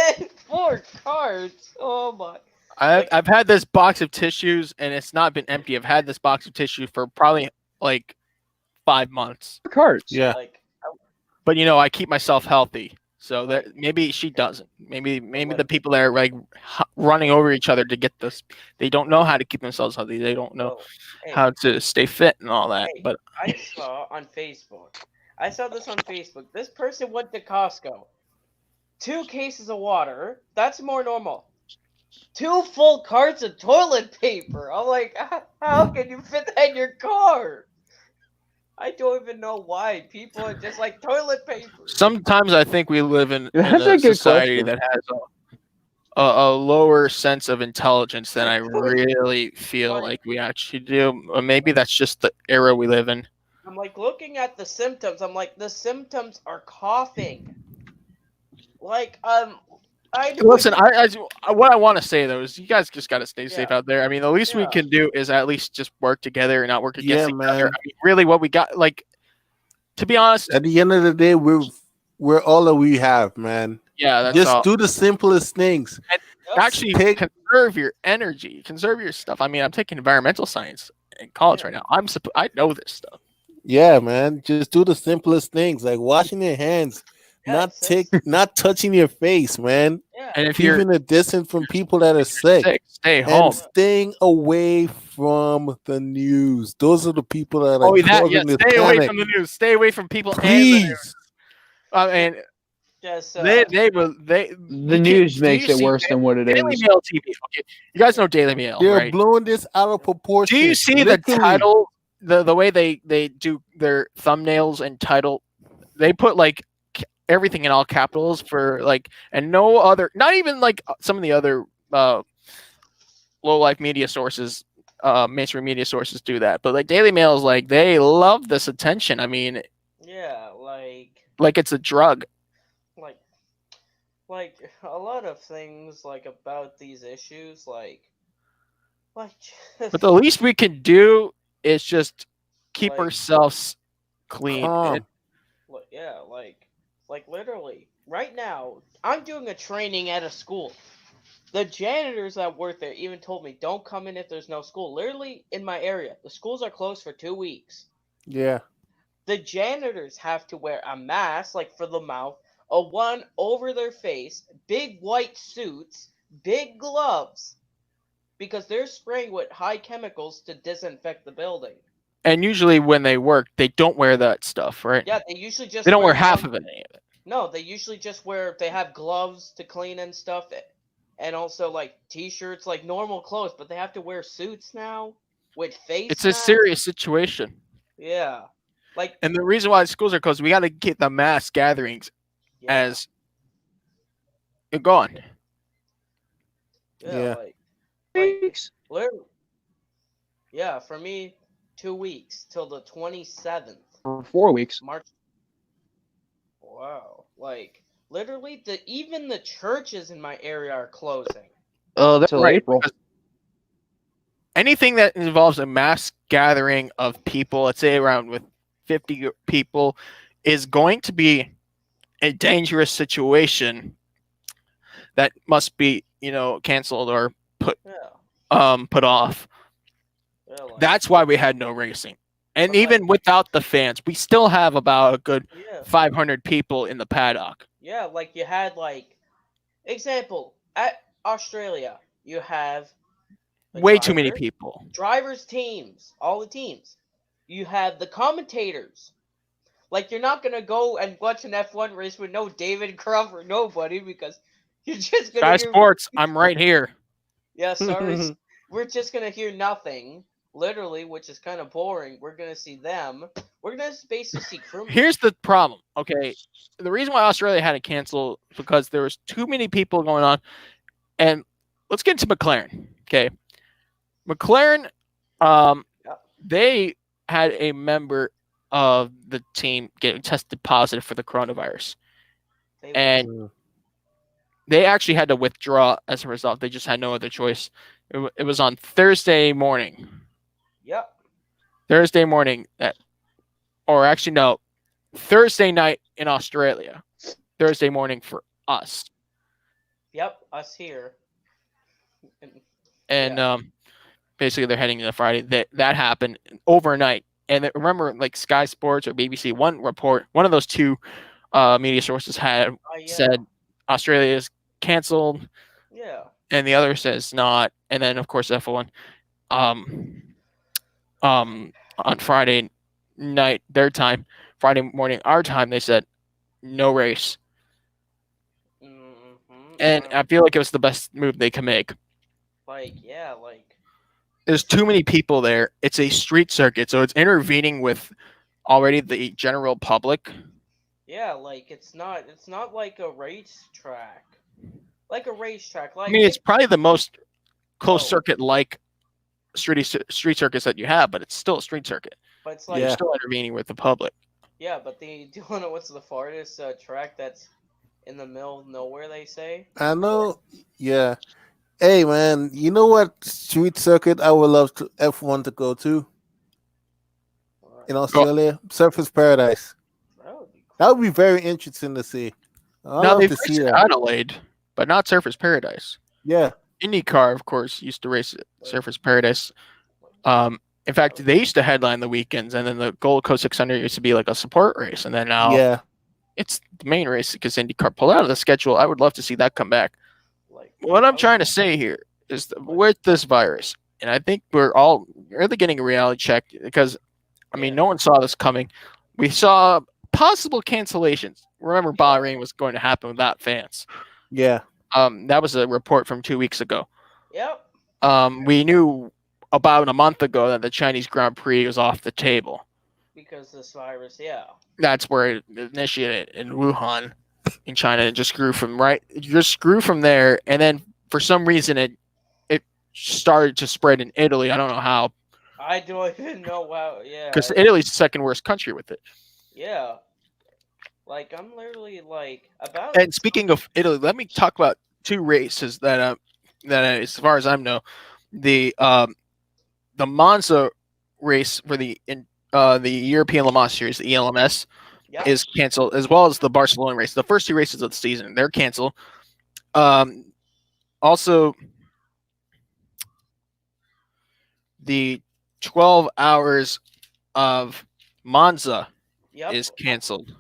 Speaker 3: 4 cards? Oh my,
Speaker 1: I've had this box of tissues and it's not been empty. I've had this box of tissue for probably like 5 months.
Speaker 2: 4 carts.
Speaker 4: yeah.
Speaker 3: like,
Speaker 1: But I keep myself healthy, so that maybe she doesn't. Maybe the people that are like running over each other to get this, they don't know how to keep themselves healthy. They don't know
Speaker 3: oh, hey,
Speaker 1: how to stay fit and all that.
Speaker 3: hey,
Speaker 1: But
Speaker 3: I saw this on Facebook. This person went to Costco. 2 cases of water. That's more normal. 2 full carts of toilet paper. I'm like, how can you fit that in your car? I don't even know why people are just like toilet paper.
Speaker 1: Sometimes I think we live in
Speaker 2: That's a
Speaker 1: a
Speaker 2: good
Speaker 1: society
Speaker 2: question.
Speaker 1: that has a lower sense of intelligence than I really feel
Speaker 3: Like-
Speaker 1: like we actually do. Or maybe that's just the era we live in.
Speaker 3: I'm like looking at the symptoms. I'm like, the symptoms are coughing. Like, I don't
Speaker 1: Listen,
Speaker 3: even-
Speaker 1: what I want to say though is you guys just got to stay safe
Speaker 3: Yeah.
Speaker 1: out there. I mean, the least we
Speaker 3: Yeah.
Speaker 1: can do is at least just work together and not work against
Speaker 4: Yeah,
Speaker 1: each other.
Speaker 4: man.
Speaker 1: I mean, really, what we got, like, to be honest,
Speaker 4: At the end of the day, we're all that we have, man.
Speaker 1: yeah, that's
Speaker 4: Just
Speaker 1: all.
Speaker 4: do the simplest things.
Speaker 3: Yep.
Speaker 1: Actually,
Speaker 4: Take-
Speaker 1: conserve your energy, conserve your stuff. I mean, I'm taking environmental science in college
Speaker 3: Yeah.
Speaker 1: right now. I know this stuff.
Speaker 4: Yeah, man. Just do the simplest things like washing your hands,
Speaker 3: Yeah, it's
Speaker 4: not touching your face, man.
Speaker 3: yeah.
Speaker 1: And if you're
Speaker 4: Keeping a distance from people that are sick.
Speaker 1: sick, stay
Speaker 4: And
Speaker 1: home.
Speaker 4: staying away from the news. Those are the people that are
Speaker 1: Oh, that
Speaker 4: causing
Speaker 1: yeah.
Speaker 4: this
Speaker 1: Stay away
Speaker 4: panic.
Speaker 1: from the news. Stay away from people and the news.
Speaker 4: Please.
Speaker 1: I mean,
Speaker 3: Just
Speaker 1: they will they.
Speaker 2: The news makes it worse than what it
Speaker 1: Daily
Speaker 2: is.
Speaker 1: Mail TV. Okay, you guys know Daily Mail,
Speaker 4: They're
Speaker 1: right?
Speaker 4: blowing this out of proportion.
Speaker 1: Do you see the
Speaker 4: Literally.
Speaker 1: title? The way they do their thumbnails and title, they put like everything in all capitals for like, and no other, not even like some of the other low life media sources, mainstream media sources do that, but like Daily Mail is like they love this attention. I mean,
Speaker 3: yeah,
Speaker 1: like it's a drug.
Speaker 3: like like a lot of things like about these issues, like
Speaker 1: But the least we can do is just keep
Speaker 3: Like-
Speaker 1: ourselves clean.
Speaker 4: Calm.
Speaker 3: yeah, like literally right now I'm doing a training at a school. The janitors that work there even told me don't come in if there's no school. Literally in my area, the schools are closed for 2 weeks.
Speaker 4: Yeah.
Speaker 3: The janitors have to wear a mask, like for the mouth, a one over their face, big white suits, big gloves, because they're spraying with high chemicals to disinfect the building.
Speaker 1: And usually when they work, they don't wear that stuff, right?
Speaker 3: Yeah, they usually just
Speaker 1: They don't wear
Speaker 3: gloves.
Speaker 1: half of it. Any of it.
Speaker 3: No, they usually just they have gloves to clean and stuff, and also like t-shirts, like normal clothes, but they have to wear suits now with face
Speaker 1: It's a
Speaker 3: masks.
Speaker 1: serious situation.
Speaker 3: Yeah. Like,
Speaker 1: And the reason why schools are closed, we got to get the mass gatherings
Speaker 3: yeah,
Speaker 1: as gone.
Speaker 4: Yeah.
Speaker 3: like
Speaker 2: Weeks.
Speaker 3: literally, yeah, for me, 2 weeks till the 27th.
Speaker 2: For 4 weeks.
Speaker 3: March. Wow. Like literally even the churches in my area are closing.
Speaker 2: That's till
Speaker 1: Right,
Speaker 2: April.
Speaker 1: because anything that involves a mass gathering of people, let's say around with 50 people, is going to be a dangerous situation that must be, canceled or
Speaker 3: Yeah.
Speaker 1: put off.
Speaker 3: Yeah, like,
Speaker 1: That's why we had no racing. And
Speaker 3: But,
Speaker 1: even without the fans, we still have about a good
Speaker 3: yeah.
Speaker 1: 500 people in the paddock.
Speaker 3: Yeah, like you had example, at Australia, you have the
Speaker 1: Way too many
Speaker 3: driver-
Speaker 1: people.
Speaker 3: drivers teams, all the teams. You have the commentators. Like you're not gonna go and watch an F1 race with no David Croft or nobody because you're just gonna
Speaker 1: Sky
Speaker 3: hear
Speaker 1: Sports, I'm right here.
Speaker 3: Yeah, sorry. We're just gonna hear nothing, literally, which is kind of boring. We're gonna see them. We're gonna basically see crewmen.
Speaker 1: Here's the problem. Okay, the reason why Australia had to cancel is because there was too many people going on. And let's get into McLaren. Okay, McLaren,
Speaker 3: Yep.
Speaker 1: they had a member of the team getting tested positive for the coronavirus,
Speaker 3: They
Speaker 1: and they actually had to withdraw as a result. They just had no other choice. It was on Thursday morning.
Speaker 3: Yep.
Speaker 1: Thursday morning, or actually no, Thursday night in Australia. Thursday morning for us.
Speaker 3: Yep. Us here.
Speaker 1: And basically they're heading to Friday. That happened overnight. And remember, like Sky Sports or BBC, one of those two media sources had
Speaker 3: Yeah.
Speaker 1: said Australia is canceled,
Speaker 3: Yeah.
Speaker 1: and the other says not. And then of course F1, on Friday night their time, Friday morning our time, they said no race. and I feel like it was the best move they can make.
Speaker 3: Like, yeah, like
Speaker 1: There's too many people there. It's a street circuit, so it's intervening with already the general public.
Speaker 3: yeah, like it's not like a racetrack. Like a racetrack.
Speaker 1: I
Speaker 3: Like
Speaker 1: mean, it's
Speaker 3: think
Speaker 1: probably the most closed
Speaker 3: oh,
Speaker 1: circuit like street circuits that you have, but it's still a street circuit.
Speaker 3: but it's
Speaker 1: You're
Speaker 3: like
Speaker 4: Yeah,
Speaker 1: still intervening with the public.
Speaker 3: yeah, but the do you wanna know what's the farthest track that's in the middle of nowhere they say?
Speaker 4: I know. Yeah. Hey, man, you know what street circuit I would love to F1 to go to
Speaker 3: What?
Speaker 4: in Australia? Surface Paradise.
Speaker 3: That would be
Speaker 4: That
Speaker 3: cool.
Speaker 4: would be very interesting to see. I
Speaker 1: Now
Speaker 4: love
Speaker 1: they've
Speaker 4: to see
Speaker 1: raced at
Speaker 4: that.
Speaker 1: Adelaide, but not Surface Paradise.
Speaker 4: Yeah,
Speaker 1: IndyCar, of course, used to race at
Speaker 3: Like,
Speaker 1: Surface Paradise. In fact, they used to headline the weekends, and then the Gold Coast 600 used to be like a support race, and then now
Speaker 4: yeah,
Speaker 1: it's the main race because IndyCar pulled out of the schedule. I would love to see that come back.
Speaker 3: like
Speaker 1: What I'm
Speaker 3: I
Speaker 1: trying to
Speaker 3: would-
Speaker 1: say here is that with this virus, and I think we're all really getting a reality check because, I mean,
Speaker 3: Yeah.
Speaker 1: no one saw this coming. We saw possible cancellations. Remember, Bahrain was going to happen without fans.
Speaker 4: yeah,
Speaker 1: That was a report from 2 weeks ago.
Speaker 3: Yep.
Speaker 1: We knew about a month ago that the Chinese Grand Prix was off the table.
Speaker 3: Because this virus, yeah.
Speaker 1: That's where it initiated in Wuhan, in China. It just grew from there, and then for some reason it started to spread in Italy. I don't know how,
Speaker 3: I don't even know how. Yeah.
Speaker 1: because Italy's the second worst country with it.
Speaker 3: Yeah. Like I'm literally like about.
Speaker 1: And speaking of Italy, let me talk about two races as far as I know, the Monza race for the European Le Mans Series, the ELMS,
Speaker 3: Yeah.
Speaker 1: is canceled, as well as the Barcelona race. The first two races of the season, they're canceled. Also, the 12 hours of Monza
Speaker 3: Yep.
Speaker 1: is canceled.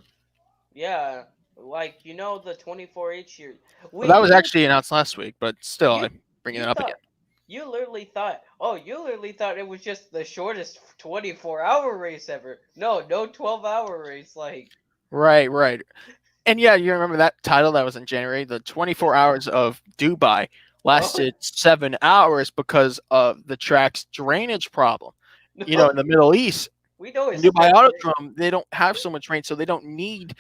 Speaker 3: Yeah. Like the 24H year.
Speaker 1: Well, that was actually announced last week, but still, I'm bringing it up again.
Speaker 3: You literally thought it was just the shortest 24-hour race ever. No 12-hour race. Like
Speaker 1: Right. And yeah, you remember that title that was in January? The 24 hours of Dubai lasted 7 hours because of the track's drainage problem.
Speaker 3: no,
Speaker 1: In the Middle East,
Speaker 3: we know
Speaker 1: in
Speaker 3: it's
Speaker 1: Dubai
Speaker 3: not
Speaker 1: Autodrome, they don't have so much rain, so they don't need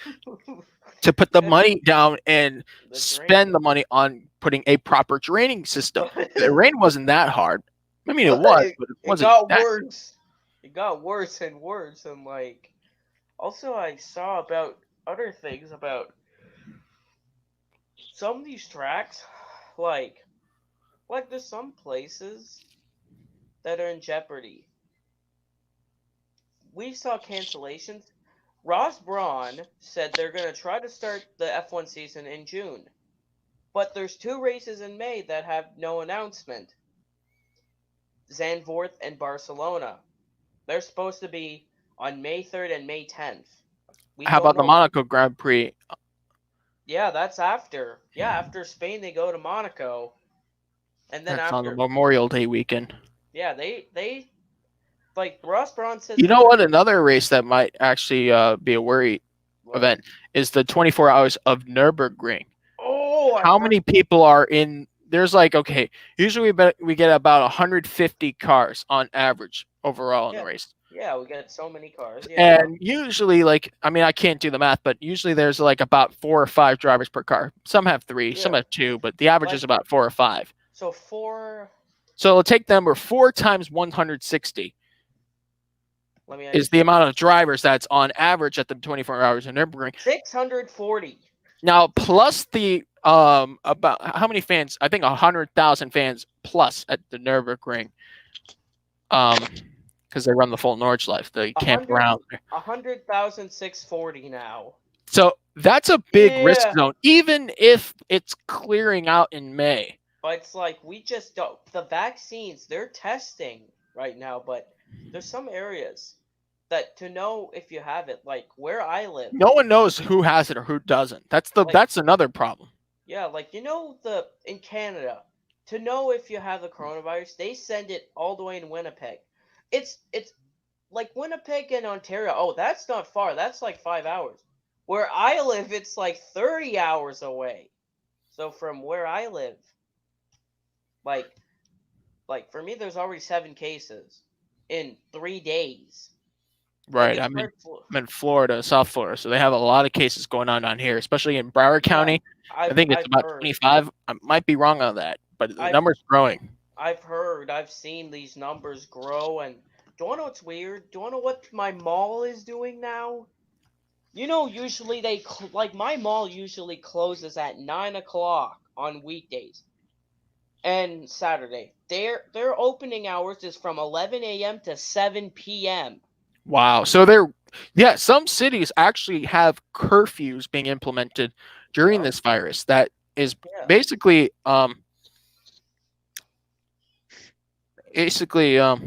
Speaker 1: to put the money down and spend the money on putting a proper draining system. The rain wasn't that hard. I mean, it was, but it wasn't.
Speaker 3: got
Speaker 1: that
Speaker 3: worse. It got worse and worse, and like, also I saw about other things about some of these tracks, like there's some places that are in jeopardy. We saw cancellations. Ross Braun said they're gonna try to start the F1 season in June, but there's two races in May that have no announcement. Zandvoort and Barcelona. They're supposed to be on May 3rd and May 10th.
Speaker 1: How about the Monaco Grand Prix?
Speaker 3: Yeah, that's after. Yeah, after Spain they go to Monaco. And then
Speaker 1: That's on the
Speaker 3: after
Speaker 1: Memorial Day weekend.
Speaker 3: yeah, they like Ross Braun says
Speaker 1: You know what? Another race that might actually be a worry event is the 24 hours of Nürburgring.
Speaker 3: Oh,
Speaker 1: How many people are in? There's usually we get about 150 cars on average overall in the race.
Speaker 3: Yeah, we get so many cars. Yeah.
Speaker 1: And usually, I can't do the math, but usually there's about 4 or 5 drivers per car. Some have 3, some have 2, but the average is about 4 or 5.
Speaker 3: So 4.
Speaker 1: So it'll take them 4 times 160 is the amount of drivers that's on average at the 24 hours in Nürburgring.
Speaker 3: 640.
Speaker 1: Now, plus the about how many fans? I think 100,000 fans plus at the Nürburgring. Because they run the full Nordschleife, they camp around there.
Speaker 3: 100,640 now.
Speaker 1: So that's a big risk
Speaker 3: Yeah.
Speaker 1: zone, even if it's clearing out in May.
Speaker 3: But it's like we just don't. The vaccines they're testing right now, but there's some areas that to know if you have it, like where I live.
Speaker 1: No one knows who has it or who doesn't. That's another problem.
Speaker 3: Yeah, like in Canada, to know if you have the coronavirus, they send it all the way in Winnipeg. It's like Winnipeg and Ontario. Oh, that's not far. That's like 5 hours. Where I live, it's like 30 hours away. So from where I live, like for me, there's already 7 cases in 3 days. Like
Speaker 1: Right.
Speaker 3: it's hard for.
Speaker 1: I'm in Florida, South Florida, so they have a lot of cases going on down here, especially in Broward
Speaker 3: Yeah,
Speaker 1: County. I think it's
Speaker 3: I've
Speaker 1: about
Speaker 3: heard.
Speaker 1: 25. I might be wrong on that, but the
Speaker 3: I've
Speaker 1: number's growing.
Speaker 3: I've heard. I've seen these numbers grow. And do you want to know what's weird? Do you want to know what my mall is doing now? Usually like my mall usually closes at 9 o'clock on weekdays and Saturday. Their opening hours is from 11 a.m. to 7 p.m.
Speaker 1: Wow. Some cities actually have curfews being implemented during
Speaker 3: Yup.
Speaker 1: this virus that is
Speaker 3: Yeah.
Speaker 1: basically basically
Speaker 3: What?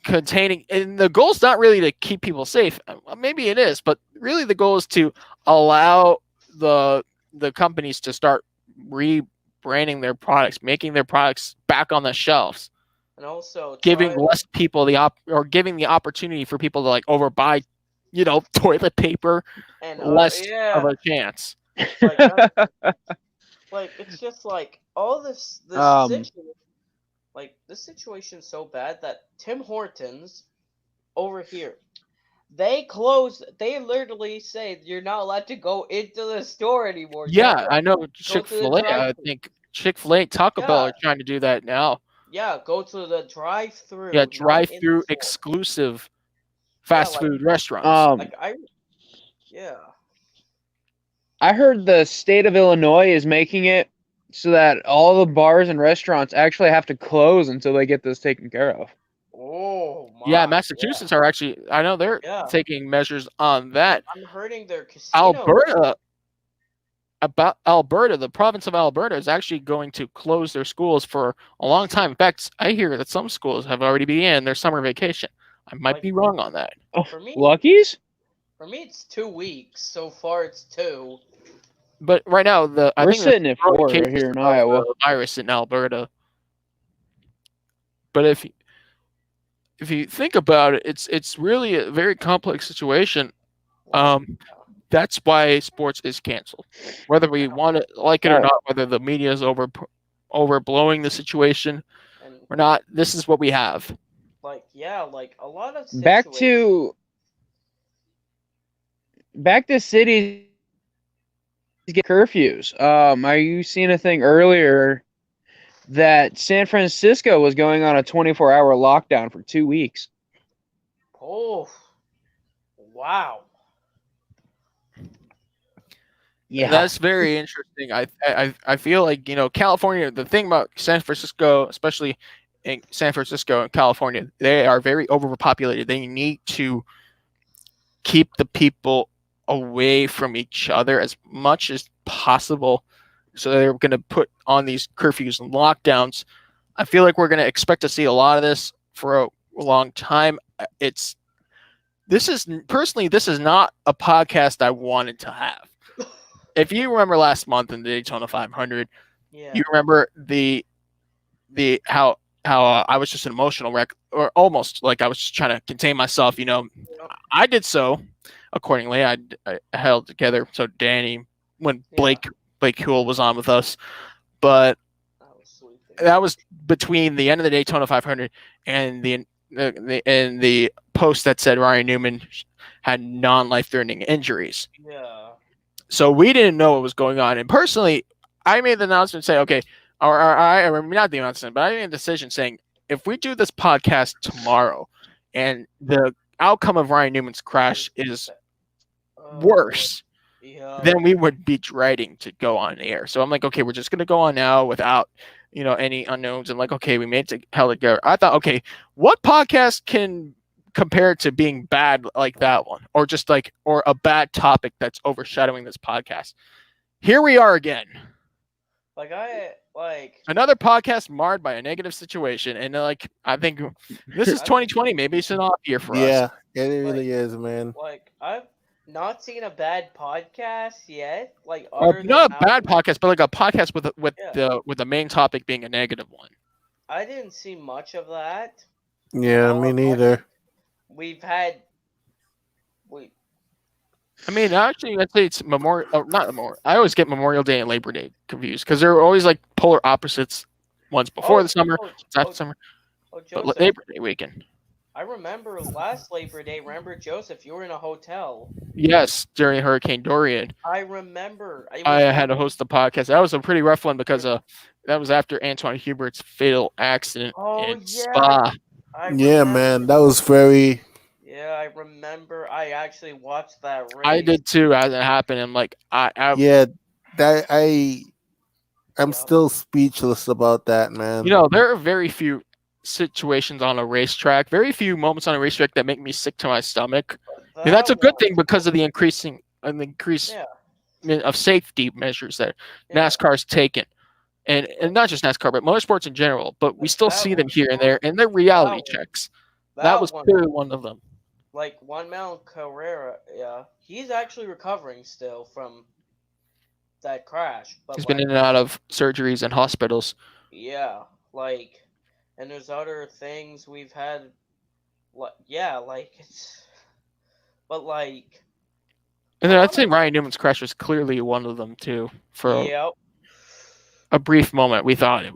Speaker 1: containing, and the goal is not really to keep people safe. Maybe it is, but really the goal is to allow the companies to start rebranding their products, making their products back on the shelves,
Speaker 3: And also
Speaker 1: giving
Speaker 3: try
Speaker 1: less people or giving the opportunity for people to like overbuy, toilet paper,
Speaker 3: and
Speaker 1: less of
Speaker 3: yeah,
Speaker 1: a chance.
Speaker 3: like that's like it's just like all this
Speaker 2: um,
Speaker 3: situation. Like this situation's so bad that Tim Hortons over here, they close. They literally say you're not allowed to go into the store anymore. You have
Speaker 1: Yeah,
Speaker 3: to
Speaker 1: I know
Speaker 3: go to the
Speaker 1: Chick-fil-A. I
Speaker 3: drive-thru.
Speaker 1: think Chick-fil-A, Taco Bell
Speaker 3: Yeah,
Speaker 1: are trying to do that now.
Speaker 3: yeah. Go to the
Speaker 1: Yeah,
Speaker 3: drive-thru, not in the
Speaker 1: drive-through
Speaker 3: store.
Speaker 1: exclusive
Speaker 3: Yeah,
Speaker 1: fast food restaurants.
Speaker 2: um,
Speaker 3: like I yeah.
Speaker 2: I heard the state of Illinois is making it so that all the bars and restaurants actually have to close until they get this taken care of.
Speaker 3: Oh
Speaker 1: Yeah,
Speaker 3: my, yeah,
Speaker 1: Massachusetts are actually. I know they're
Speaker 3: yeah.
Speaker 1: taking measures on that.
Speaker 3: I'm hurting their casinos.
Speaker 1: Alberta, Alberta, the province of Alberta is actually going to close their schools for a long time. In fact, I hear that some schools have already began their summer vacation. I might
Speaker 3: Like
Speaker 1: be wrong on that,
Speaker 2: Oh,
Speaker 3: for me,
Speaker 2: Luckies?
Speaker 3: it's 2 weeks. So far, it's two.
Speaker 1: but right now I
Speaker 2: We're
Speaker 1: think there's
Speaker 2: sitting at
Speaker 1: growing
Speaker 2: 4
Speaker 1: cases
Speaker 2: here in
Speaker 1: of
Speaker 2: Iowa.
Speaker 1: the virus in Alberta. But if you think about it, it's really a very complex situation.
Speaker 3: Like
Speaker 1: That's why sports is canceled, whether we want to like it or
Speaker 2: Oh,
Speaker 1: not, whether the media is overblowing the situation
Speaker 3: and
Speaker 1: or not. This is what we have.
Speaker 3: like yeah, like a lot of
Speaker 2: back
Speaker 3: situations.
Speaker 2: to back to cities get curfews. Are you seeing a thing earlier that San Francisco was going on a 24-hour lockdown for 2 weeks?
Speaker 3: Oh, wow.
Speaker 2: Yeah.
Speaker 1: That's very interesting. I feel like California. The thing about San Francisco, especially in San Francisco and California, they are very overpopulated. They need to keep the people away from each other as much as possible. So they're going to put on these curfews and lockdowns. I feel like we're going to expect to see a lot of this for a long time. This is not a podcast I wanted to have. If you remember last month in the Daytona 500,
Speaker 3: Yeah.
Speaker 1: you remember the how I was just an emotional wreck, or almost like I was just trying to contain myself.
Speaker 3: Yep.
Speaker 1: I did so accordingly. I held together. So Danny, when
Speaker 3: Yeah.
Speaker 1: Blake Cool was on with us, but
Speaker 3: I was sleeping.
Speaker 1: that was between the end of the Daytona 500 and the post that said Ryan Newman had non-life-threatening injuries.
Speaker 3: Yeah.
Speaker 1: So we didn't know what was going on. And personally, I made the announcement saying, okay, or not the announcement, but I made a decision saying, if we do this podcast tomorrow and the outcome of Ryan Newman's crash is worse,
Speaker 3: Yeah.
Speaker 1: then we would be dreading to go on air. So I'm like, okay, we're just going to go on now without, any unknowns. And like, okay, we made it hell together. I thought, okay, what podcast can compare to being bad like that one, or just like, or a bad topic that's overshadowing this podcast? Here we are again. Another podcast marred by a negative situation, and I think this is 2020. Maybe it's an off year for us.
Speaker 4: Yeah, it really is, man.
Speaker 3: Like I've not seen a bad podcast yet. Like
Speaker 1: Or
Speaker 3: other
Speaker 1: not
Speaker 3: than
Speaker 1: a bad podcast, but like a podcast with the main topic being a negative one.
Speaker 3: I didn't see much of that.
Speaker 4: Yeah, me neither.
Speaker 3: We've had we
Speaker 1: I mean, actually, I'd say it's Memorial. Oh, not Memorial. I always get Memorial Day and Labor Day confused because they're always like polar opposites. One's before
Speaker 3: Oh,
Speaker 1: the summer,
Speaker 3: oh,
Speaker 1: one's after
Speaker 3: oh,
Speaker 1: summer.
Speaker 3: oh,
Speaker 1: But
Speaker 3: Joseph.
Speaker 1: Labor Day weekend.
Speaker 3: I remember last Labor Day. Remember, Joseph, you were in a hotel.
Speaker 1: Yes, during Hurricane Dorian,
Speaker 3: I remember. It
Speaker 1: I
Speaker 3: was
Speaker 1: had to host the podcast. That was a pretty rough one because that was after Antoine Hubert's fatal accident
Speaker 3: Oh
Speaker 1: in
Speaker 3: yeah,
Speaker 1: Spa.
Speaker 3: I
Speaker 4: Yeah,
Speaker 3: remember.
Speaker 4: man, that was very.
Speaker 3: Yeah, I remember. I actually watched that
Speaker 1: I
Speaker 3: race.
Speaker 1: did too as it happened. I'm like,
Speaker 4: Yeah, that I'm
Speaker 3: Yep.
Speaker 4: still speechless about that, man.
Speaker 1: there are very few situations on a racetrack, very few moments on a racetrack that make me sick to my stomach. And that's
Speaker 3: That
Speaker 1: a good
Speaker 3: one.
Speaker 1: thing because of the increase
Speaker 3: Yeah,
Speaker 1: of safety measures that
Speaker 3: yeah.
Speaker 1: NASCAR's taken. And
Speaker 3: But,
Speaker 1: not just NASCAR, but motorsports in general. But we
Speaker 3: but
Speaker 1: still
Speaker 3: that
Speaker 1: see them
Speaker 3: one.
Speaker 1: here and there, and they're
Speaker 3: That
Speaker 1: reality
Speaker 3: one.
Speaker 1: checks. That
Speaker 3: That
Speaker 1: was
Speaker 3: one.
Speaker 1: clearly one of them.
Speaker 3: Like Juan Manuel Carrera. Yeah, he's actually recovering still from that crash. But
Speaker 1: He's been
Speaker 3: like,
Speaker 1: in and out of surgeries and hospitals.
Speaker 3: yeah, like, and there's other things we've had. Like, yeah, like it's. But like
Speaker 1: And
Speaker 3: a
Speaker 1: then I'd
Speaker 3: lot
Speaker 1: say
Speaker 3: of.
Speaker 1: Ryan Newman's crash was clearly one of them too. For
Speaker 3: Yep.
Speaker 1: a brief moment, we thought it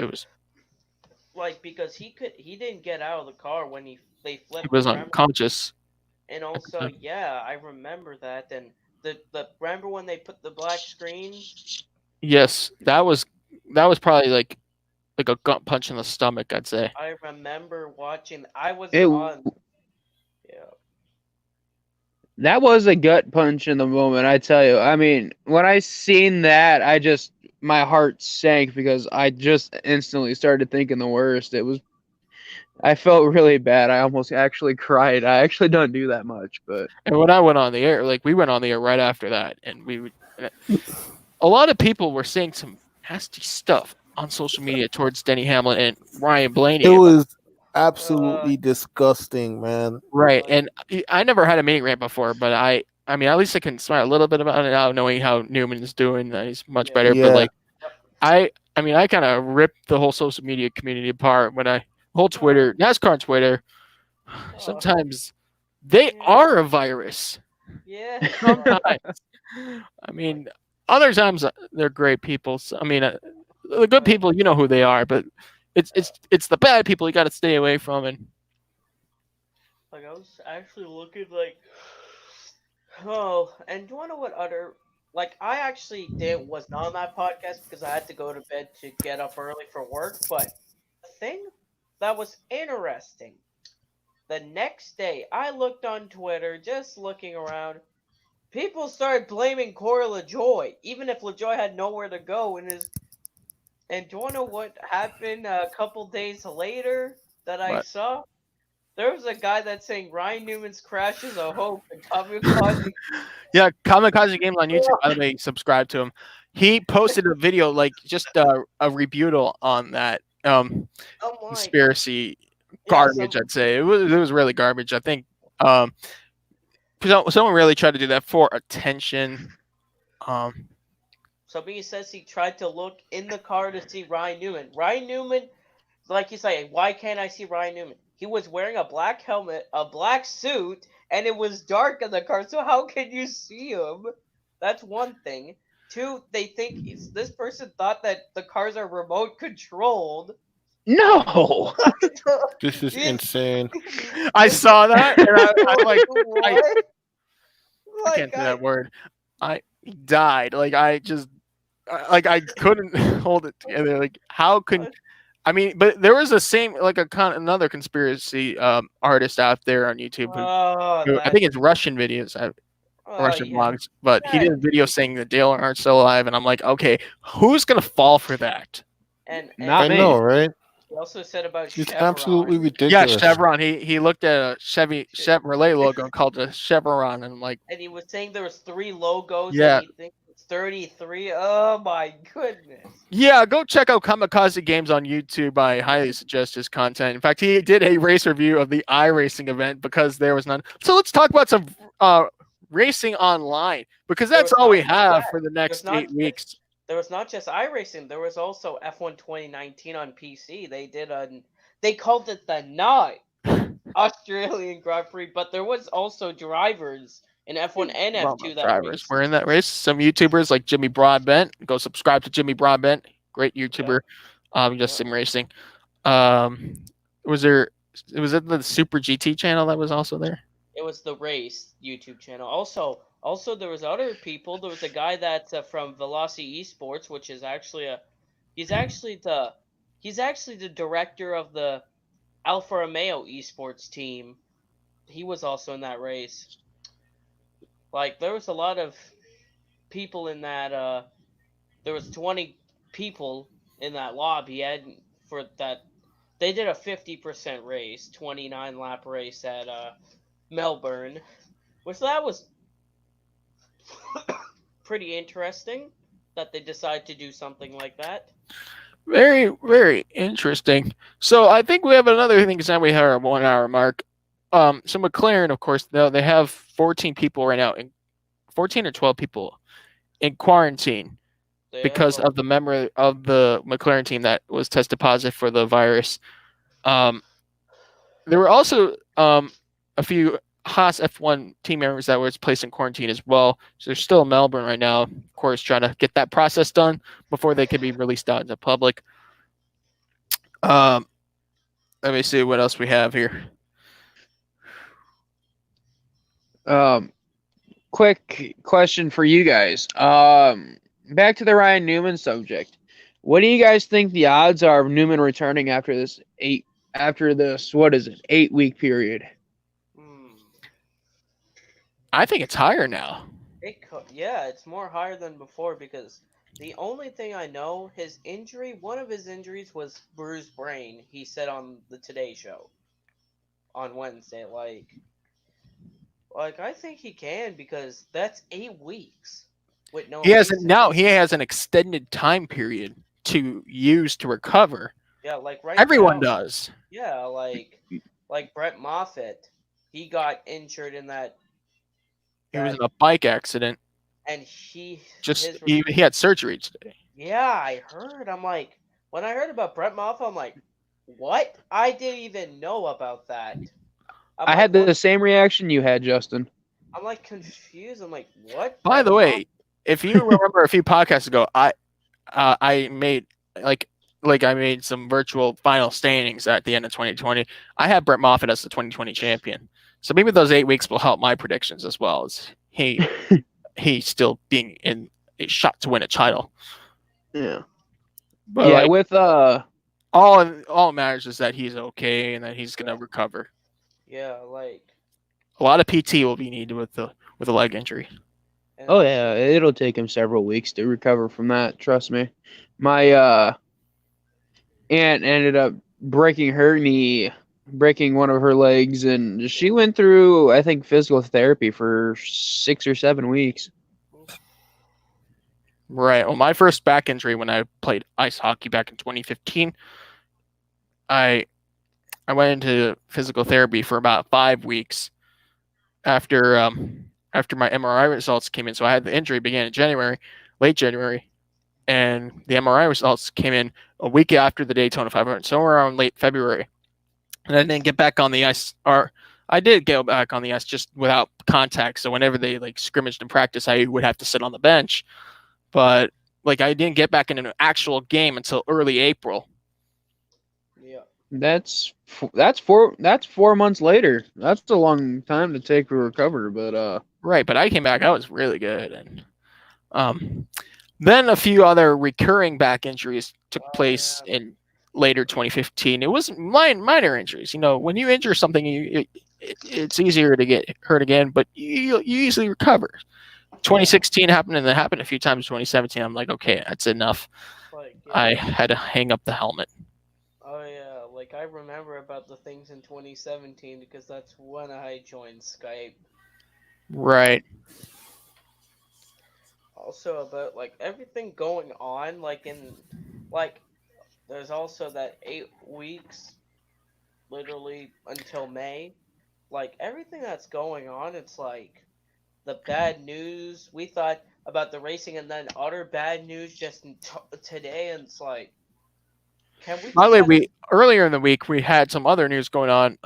Speaker 1: was
Speaker 3: Like because he didn't get out of the car when they
Speaker 1: he
Speaker 3: flipped.
Speaker 1: was
Speaker 3: Remember?
Speaker 1: unconscious
Speaker 3: And
Speaker 1: at the
Speaker 3: also,
Speaker 1: time.
Speaker 3: yeah, I remember that. And the remember when they put the black screen?
Speaker 1: Yes, that was probably like a gut punch in the stomach, I'd say.
Speaker 3: I remember watching. I was
Speaker 2: It
Speaker 3: on. Yeah.
Speaker 2: That was a gut punch in the moment, I tell you. I mean, when I seen that, my heart sank because I just instantly started thinking the worst. I felt really bad. I almost actually cried. I actually don't do that much, but
Speaker 1: And when I went on the air, like we went on the air right after that, and a lot of people were saying some nasty stuff on social media towards Denny Hamlin and Ryan
Speaker 4: It
Speaker 1: Blaney.
Speaker 4: was
Speaker 3: Uh.
Speaker 4: absolutely disgusting, man.
Speaker 1: Right,
Speaker 3: Like.
Speaker 1: and I never had a mini rant before, but I mean, at least I can smile a little bit about it now, knowing how Newman is doing. He's much
Speaker 3: Yeah.
Speaker 1: better, but
Speaker 4: Yeah,
Speaker 1: like I mean, I kind of ripped the whole social media community apart when whole
Speaker 3: Uh.
Speaker 1: Twitter, NASCAR Twitter.
Speaker 3: Uh.
Speaker 1: Sometimes they
Speaker 3: Yeah.
Speaker 1: are a virus.
Speaker 3: Yeah.
Speaker 1: Sometimes, I mean, other times they're great people. So, I mean, the good
Speaker 3: Like.
Speaker 1: people, you know who they are, but it's the bad people you got to stay away from. And
Speaker 3: Like I was actually looking like. Oh, and do you want to know what other? Like I actually did was not on that podcast because I had to go to bed to get up early for work. But the thing that was interesting, the next day I looked on Twitter, just looking around. People started blaming Corey LaJoy, even if LaJoy had nowhere to go in his. And do you want to know what happened a couple days later that I
Speaker 1: but
Speaker 3: saw? There was a guy that's saying Ryan Newman's crash is a hoax and kamikaze.
Speaker 1: yeah, Kamikaze Games on YouTube. By the way, subscribe to him. He posted a video like just a rebuttal on that
Speaker 3: I'm like,
Speaker 1: conspiracy
Speaker 3: yeah,
Speaker 1: garbage. I'd say it was really garbage. I think um, someone really tried to do that for attention. Um,
Speaker 3: somebody says he tried to look in the car to see Ryan Newman. Ryan Newman, like you say, why can't I see Ryan Newman? He was wearing a black helmet, a black suit, and it was dark in the car. So how can you see him? That's one thing. Two, they think this person thought that the cars are remote controlled.
Speaker 2: no.
Speaker 4: this is
Speaker 3: It's,
Speaker 4: insane.
Speaker 1: I saw that, and I like I
Speaker 3: what?
Speaker 1: I
Speaker 3: Like
Speaker 1: can't say that word. I died. Like I couldn't hold it together. Like how could I mean? But there was a same like another conspiracy artist out there on YouTube
Speaker 3: oh
Speaker 1: who I
Speaker 3: that
Speaker 1: think it's Russian videos,
Speaker 3: oh
Speaker 1: Russian
Speaker 3: yeah
Speaker 1: blogs, but he
Speaker 3: that
Speaker 1: did a video saying that Dale Earnhardt's still alive, and I'm like, okay, who's gonna fall for that?
Speaker 3: and
Speaker 2: Not
Speaker 4: I know,
Speaker 2: me.
Speaker 4: right?
Speaker 3: he also said about
Speaker 4: It's
Speaker 3: Chevron.
Speaker 4: absolutely
Speaker 1: Yeah,
Speaker 4: ridiculous.
Speaker 1: Chevron. He looked at a Chevrolet logo called a Chevron, and I'm like,
Speaker 3: And he was saying there was three logos and
Speaker 1: yeah,
Speaker 3: he thinks it's 33. Oh my goodness.
Speaker 1: yeah, go check out Kamikaze Games on YouTube. I highly suggest his content. In fact, he did a race review of the iRacing event because there was none. So let's talk about some racing online because
Speaker 3: There
Speaker 1: that's
Speaker 3: was
Speaker 1: all
Speaker 3: not
Speaker 1: we
Speaker 3: just
Speaker 1: have
Speaker 3: that.
Speaker 1: for the
Speaker 3: There's
Speaker 1: next
Speaker 3: not
Speaker 1: 8 weeks.
Speaker 3: there was not just iRacing, there was also F1 2019 on PC. They called it the not Australian Grand Prix, but there was also drivers in F1 and
Speaker 1: Well,
Speaker 3: F2 that
Speaker 1: drivers
Speaker 3: raced.
Speaker 1: were in that race. Some YouTubers like Jimmy Broadbent. Go subscribe to Jimmy Broadbent. Great YouTuber. Just sim racing. Um, was there? Was it the Super GT channel that was also there?
Speaker 3: It was the race YouTube channel. Also there was other people. There was a guy that's from Velocity Esports, which is actually a he's actually the he's actually the director of the Alfa Romeo Esports team. He was also in that race. Like there was a lot of people in that. There was 20 people in that lobby, and for that they did a 50% race, 29 lap race at Melbourne, which that was pretty interesting that they decided to do something like that.
Speaker 1: Very, very interesting. So I think we have another thing. Now we have our 1 hour mark. So McLaren, of course, they have 14 people right now, 14 or 12 people in quarantine
Speaker 3: They have
Speaker 1: because of the member of the McLaren team that was tested positive for the virus. There were also a few Haas F1 team members that were placed in quarantine as well. So they're still in Melbourne right now, of course, trying to get that process done before they can be released out into public. Um, Let me see what else we have here.
Speaker 2: Quick question for you guys. Back to the Ryan Newman subject. What do you guys think the odds are of Newman returning after this what is it, 8-week period?
Speaker 1: I think it's higher now.
Speaker 3: Yeah, it's more higher than before because the only thing I know, one of his injuries was bruised brain. He said on the Today Show on Wednesday, like I think he can because that's 8 weeks with no
Speaker 1: He has
Speaker 3: racing.
Speaker 1: now. He has an extended time period to use to recover.
Speaker 3: Yeah, like right
Speaker 1: Everyone
Speaker 3: now.
Speaker 1: does.
Speaker 3: Yeah, like Brett Moffitt, he got injured in that.
Speaker 1: He was in a bike accident.
Speaker 3: And
Speaker 1: he had surgery today.
Speaker 3: Yeah, I heard. I'm like, when I heard about Brett Moffitt, I'm like, what? I didn't even know about that.
Speaker 2: I had the same reaction you had, Justin.
Speaker 3: I'm like confused. I'm like, what?
Speaker 1: By the way, if you remember a few podcasts ago, I made I made some virtual final standings at the end of 2020. I had Brett Moffitt as the 2020 champion. So maybe those 8 weeks will help my predictions as well as he's still being in a shot to win a title.
Speaker 2: Yeah. But yeah, with
Speaker 1: all matters is that he's okay and that he's gonna recover.
Speaker 3: Yeah, like
Speaker 1: a lot of PT will be needed with a leg injury.
Speaker 2: Oh yeah, it'll take him several weeks to recover from that. Trust me. My aunt ended up breaking one of her legs, and she went through, I think, physical therapy for 6 or 7 weeks.
Speaker 1: Right. Well, my first back injury when I played ice hockey back in 2015, I went into physical therapy for about 5 weeks after my MRI results came in. So I had the injury began in January, late January, and the MRI results came in a week after the Daytona 500, somewhere around late February. And I didn't get back on the ice, or I did go back on the ice just without contact. So whenever they scrimmaged in practice, I would have to sit on the bench. But I didn't get back in an actual game until early April.
Speaker 3: Yeah.
Speaker 2: That's 4 months later. That's a long time to take to recover, but
Speaker 1: right. But I came back. I was really good, and then a few other recurring back injuries took place in later 2015. It was minor injuries. When you injure something, it's easier to get hurt again, but you easily recover. 2016 happened, and it happened a few times. 2017, I'm like, okay, that's enough. I had to hang up the helmet.
Speaker 3: Oh yeah, I remember about the things in 2017 because that's when I joined Skype.
Speaker 1: Right.
Speaker 3: Also about everything going on, there's also that 8 weeks, literally until May. Everything that's going on, it's the bad news we thought about the racing, and then utter bad news just today, and it's can we?
Speaker 1: By the way, earlier in the week we had some other news going on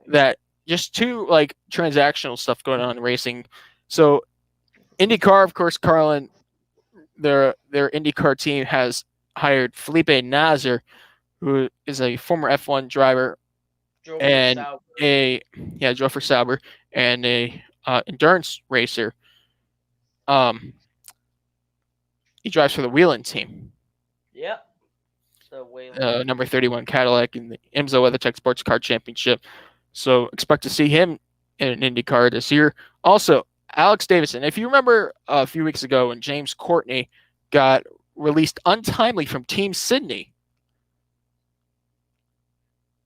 Speaker 1: that just two like transactional stuff going on in racing. So IndyCar, of course, Carlin, their IndyCar team has hired Felipe Nasr, who is a former F1 driver
Speaker 3: Joe for
Speaker 1: and
Speaker 3: Sauber.
Speaker 1: Joe for Sauber and a endurance racer. He drives for the Whelen team,
Speaker 3: Yep. The Wayland.
Speaker 1: number 31 Cadillac in the IMSA WeatherTech Sports Car Championship. So expect to see him in an IndyCar this year. Also, Alex Davison. If you remember a few weeks ago when James Courtney got released untimely from Team Sydney,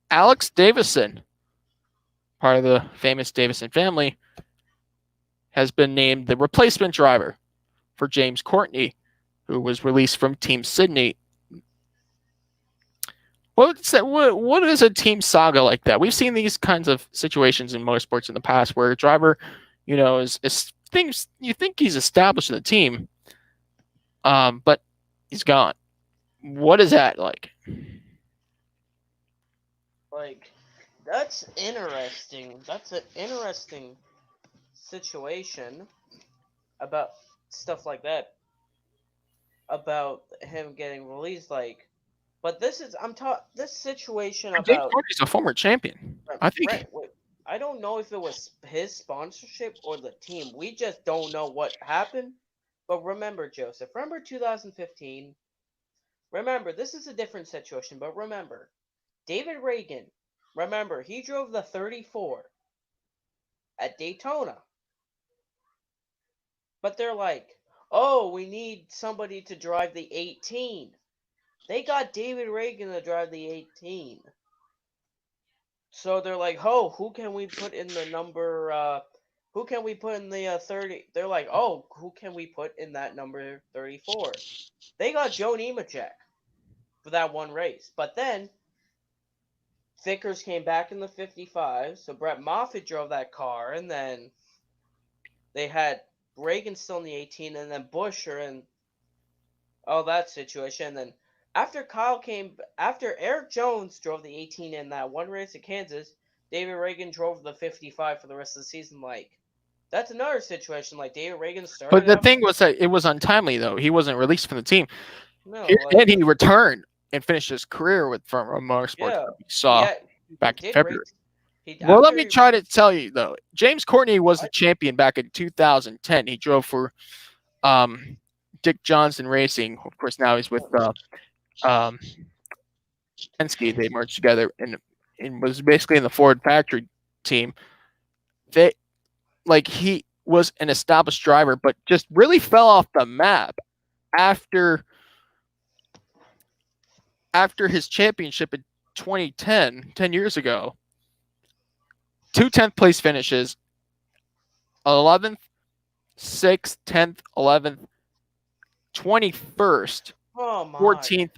Speaker 1: Alex Davison, part of the famous Davison family, has been named the replacement driver for James Courtney, who was released from Team Sydney. What is a team saga like that? We've seen these kinds of situations in motorsports in the past where a driver, is things you think he's established in the team, but he's gone. What is that like?
Speaker 3: Like, that's interesting. That's an interesting situation about stuff like that. About him getting released, like, but this is this situation
Speaker 1: James
Speaker 3: about
Speaker 1: Courtney's a former champion. I think.
Speaker 3: right. Wait, I don't know if it was his sponsorship or the team. We just don't know what happened. But remember, Joseph. Remember 2015. Remember, this is a different situation. But remember, David Reagan. Remember, he drove the 34 at Daytona. But they're like, oh, we need somebody to drive the 18. They got David Reagan to drive the 18. So they're like, oh, who can we put in the number? Who can we put in the 30? They're like, oh, who can we put in that number 34? They got Joe Nemechek for that one race. But then Vickers came back in the 55, so Brett Moffitt drove that car, and then they had Reagan still in the 18, and then Buescher and all that situation. And then after Eric Jones drove the 18 in that one race at Kansas, David Reagan drove the 55 for the rest of the season. Like, that's another situation. Like, David Reagan started.
Speaker 1: But the thing was that it was untimely, though. He wasn't released from the team.
Speaker 3: No,
Speaker 1: And he returned and finished his career with from Motorsports that we saw back in February. Well, let me try to tell you, though. James Courtney was the champion back in 2010. He drove for Dick Johnson Racing. Of course, now he's with Penske. They merged together and was basically in the Ford factory team. He was an established driver, but just really fell off the map after his championship in 2010, 10 years ago. 2 10th place finishes, 11th, 6th, 10th, 11th, 21st, 14th,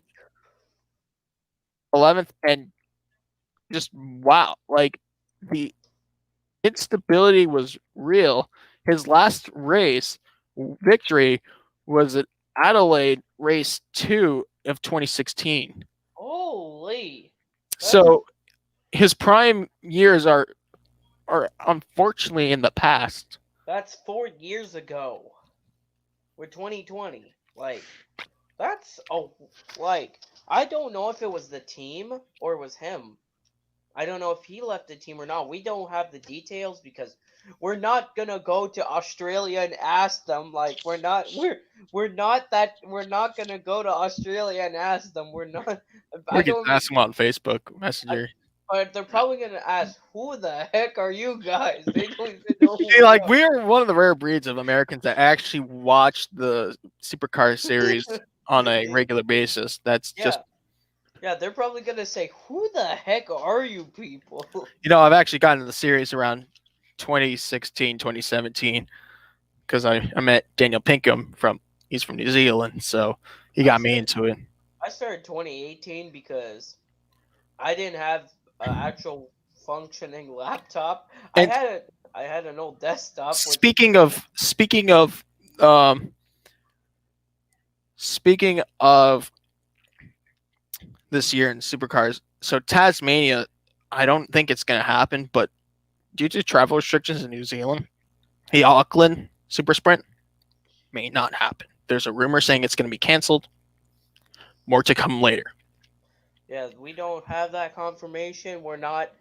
Speaker 1: 11th, and just wow. Like, the instability was real. His last race victory was at Adelaide race 2 of 2016.
Speaker 3: Holy.
Speaker 1: So his prime years are unfortunately in the past.
Speaker 3: That's 4 years ago. We're 2020. Like, that's I don't know if it was the team or it was him. I don't know if he left the team or not. We don't have the details because we're not gonna go to Australia and ask them. Like, we're not gonna go to Australia and ask them. We're not.
Speaker 1: We can ask them on Facebook Messenger.
Speaker 3: But they're probably gonna ask, "Who the heck are you guys?" They don't even know.
Speaker 1: We're one of the rare breeds of Americans that actually watch the Supercar series on a regular basis. That's just.
Speaker 3: Yeah, they're probably gonna say, "Who the heck are you people?"
Speaker 1: I've actually gotten into the series around 2016, 2017 because I met Daniel Pinkham he's from New Zealand, so he got me into it.
Speaker 3: I started 2018 because I didn't have an actual functioning laptop. And I had an old desktop.
Speaker 1: Speaking of this year in Supercars, so Tasmania, I don't think it's going to happen, but due to travel restrictions in New Zealand, the Auckland Super Sprint may not happen. There's a rumor saying it's going to be canceled. More to come later.
Speaker 3: Yeah, we don't have that confirmation. We're not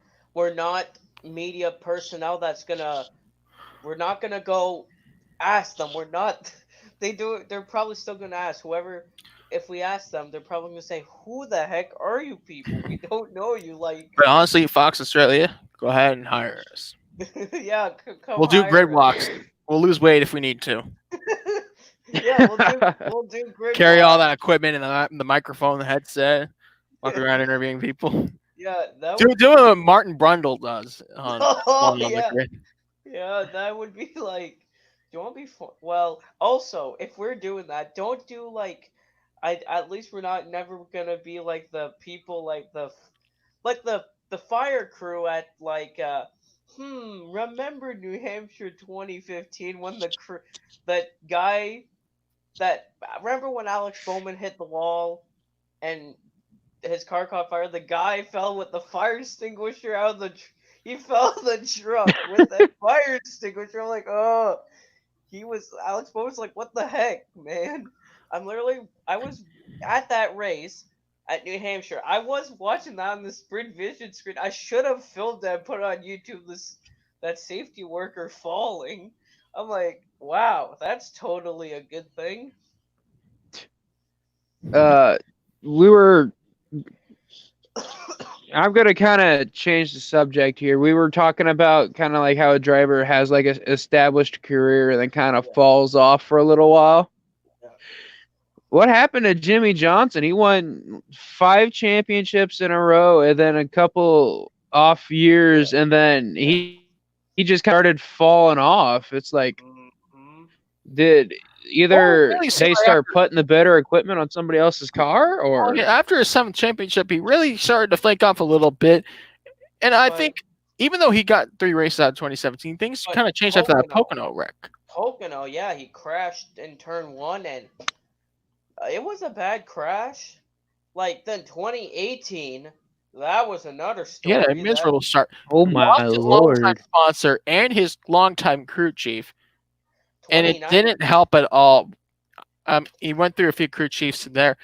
Speaker 3: media personnel that's gonna we're not gonna go ask them. We're not they do they're probably still gonna ask whoever if we ask them, they're probably gonna say, who the heck are you people? We don't know you. Like,
Speaker 1: But honestly, Fox Australia, go ahead and hire us.
Speaker 3: yeah, come
Speaker 1: We'll do grid
Speaker 3: hire us.
Speaker 1: walks. We'll lose weight if we need to.
Speaker 3: Yeah, we'll do grid
Speaker 1: Carry all that
Speaker 3: walks.
Speaker 1: equipment and the microphone, the headset, walk around interviewing people.
Speaker 3: Yeah, that
Speaker 1: Do
Speaker 3: would
Speaker 1: do
Speaker 3: be
Speaker 1: what Martin Brundle does
Speaker 3: oh
Speaker 1: on the
Speaker 3: yeah.
Speaker 1: grid.
Speaker 3: Yeah, that would be like, do you want to be fun? Well, also, if we're doing that, don't do like, at least we're not never gonna be like the people like the fire crew at like remember New Hampshire 2015 when that guy that remember when Alex Bowman hit the wall and his car caught fire. The guy fell with the fire extinguisher out of he fell in the truck with a fire extinguisher. I'm like, oh, Alex Bowman's like, what the heck, man? I was at that race at New Hampshire. I was watching that on the Sprint Vision screen. I should have filmed that and put it on YouTube. That safety worker falling. I'm like, wow, that's totally a good thing.
Speaker 2: We were. I'm gonna kind of change the subject here. We were talking about kind of like how a driver has like a established career and then kind of
Speaker 3: Yeah,
Speaker 2: falls off for a little while.
Speaker 3: yeah.
Speaker 2: What happened to Jimmy Johnson? He won 5 championships in a row and then a couple off
Speaker 3: Yeah.
Speaker 2: years, and then he just started falling off. It's like,
Speaker 3: Hmm.
Speaker 2: did
Speaker 1: Well, it
Speaker 2: either
Speaker 1: really seemed
Speaker 2: they
Speaker 1: like
Speaker 2: start putting the better equipment on somebody else's car,
Speaker 1: yeah,
Speaker 2: or
Speaker 1: after his seventh championship, he really started to flake off a little bit. And I
Speaker 3: But
Speaker 1: think even though he got 3 races out of 2017, things
Speaker 3: but
Speaker 1: kind of changed after that
Speaker 3: Pocono,
Speaker 1: Pocono wreck.
Speaker 3: Pocono, yeah, he crashed in turn one, and it was a bad crash. Like then 2018, that was another
Speaker 1: He had a
Speaker 3: story. That
Speaker 1: miserable start.
Speaker 2: oh my
Speaker 1: Lost his longtime
Speaker 2: lord.
Speaker 1: sponsor and his longtime crew chief, and it
Speaker 3: 29,
Speaker 1: didn't help at all. He went through a few crew chiefs there.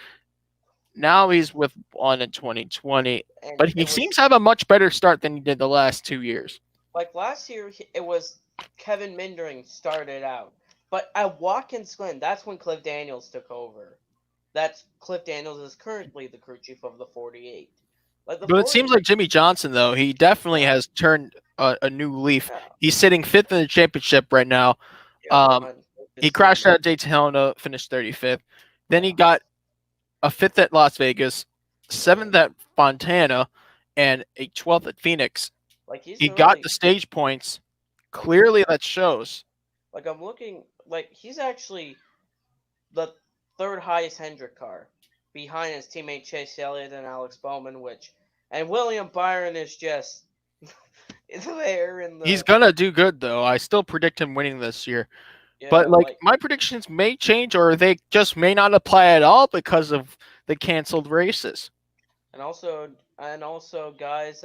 Speaker 1: Now he's with one in 2020,
Speaker 3: and
Speaker 1: but he
Speaker 3: it was
Speaker 1: seems to have a much better start than he did the last 2 years.
Speaker 3: like last year. It was Kevin Mindering started out, but at Watkins Glen, that's when Cliff Daniels took over. That's Cliff Daniels is currently the crew chief of the 48. Like the
Speaker 1: But it seems
Speaker 3: 48,
Speaker 1: like Jimmy Johnson, though, he definitely
Speaker 3: yeah,
Speaker 1: has turned a new leaf.
Speaker 3: yeah,
Speaker 1: He's sitting fifth in the championship right now.
Speaker 3: yeah,
Speaker 1: Um,
Speaker 3: behind
Speaker 1: he
Speaker 3: his
Speaker 1: crashed
Speaker 3: teammate.
Speaker 1: out at Daytona, finished 35th. Then he
Speaker 3: Yeah,
Speaker 1: got a fifth at Las Vegas,
Speaker 3: yeah.
Speaker 1: seventh at Fontana, and a 12th at Phoenix.
Speaker 3: Like he's
Speaker 1: He got
Speaker 3: really
Speaker 1: the stage points.
Speaker 3: like he
Speaker 1: Clearly, that shows.
Speaker 3: like I'm looking like he's actually the third highest Hendrick car, behind his teammate Chase Elliott and Alex Bowman, and William Byron is just is there in
Speaker 1: He's
Speaker 3: the
Speaker 1: gonna do good, though. I still predict him winning this year. But
Speaker 3: yeah
Speaker 1: like
Speaker 3: like
Speaker 1: my predictions may change, or they just may not apply at all because of the canceled races.
Speaker 3: and also guys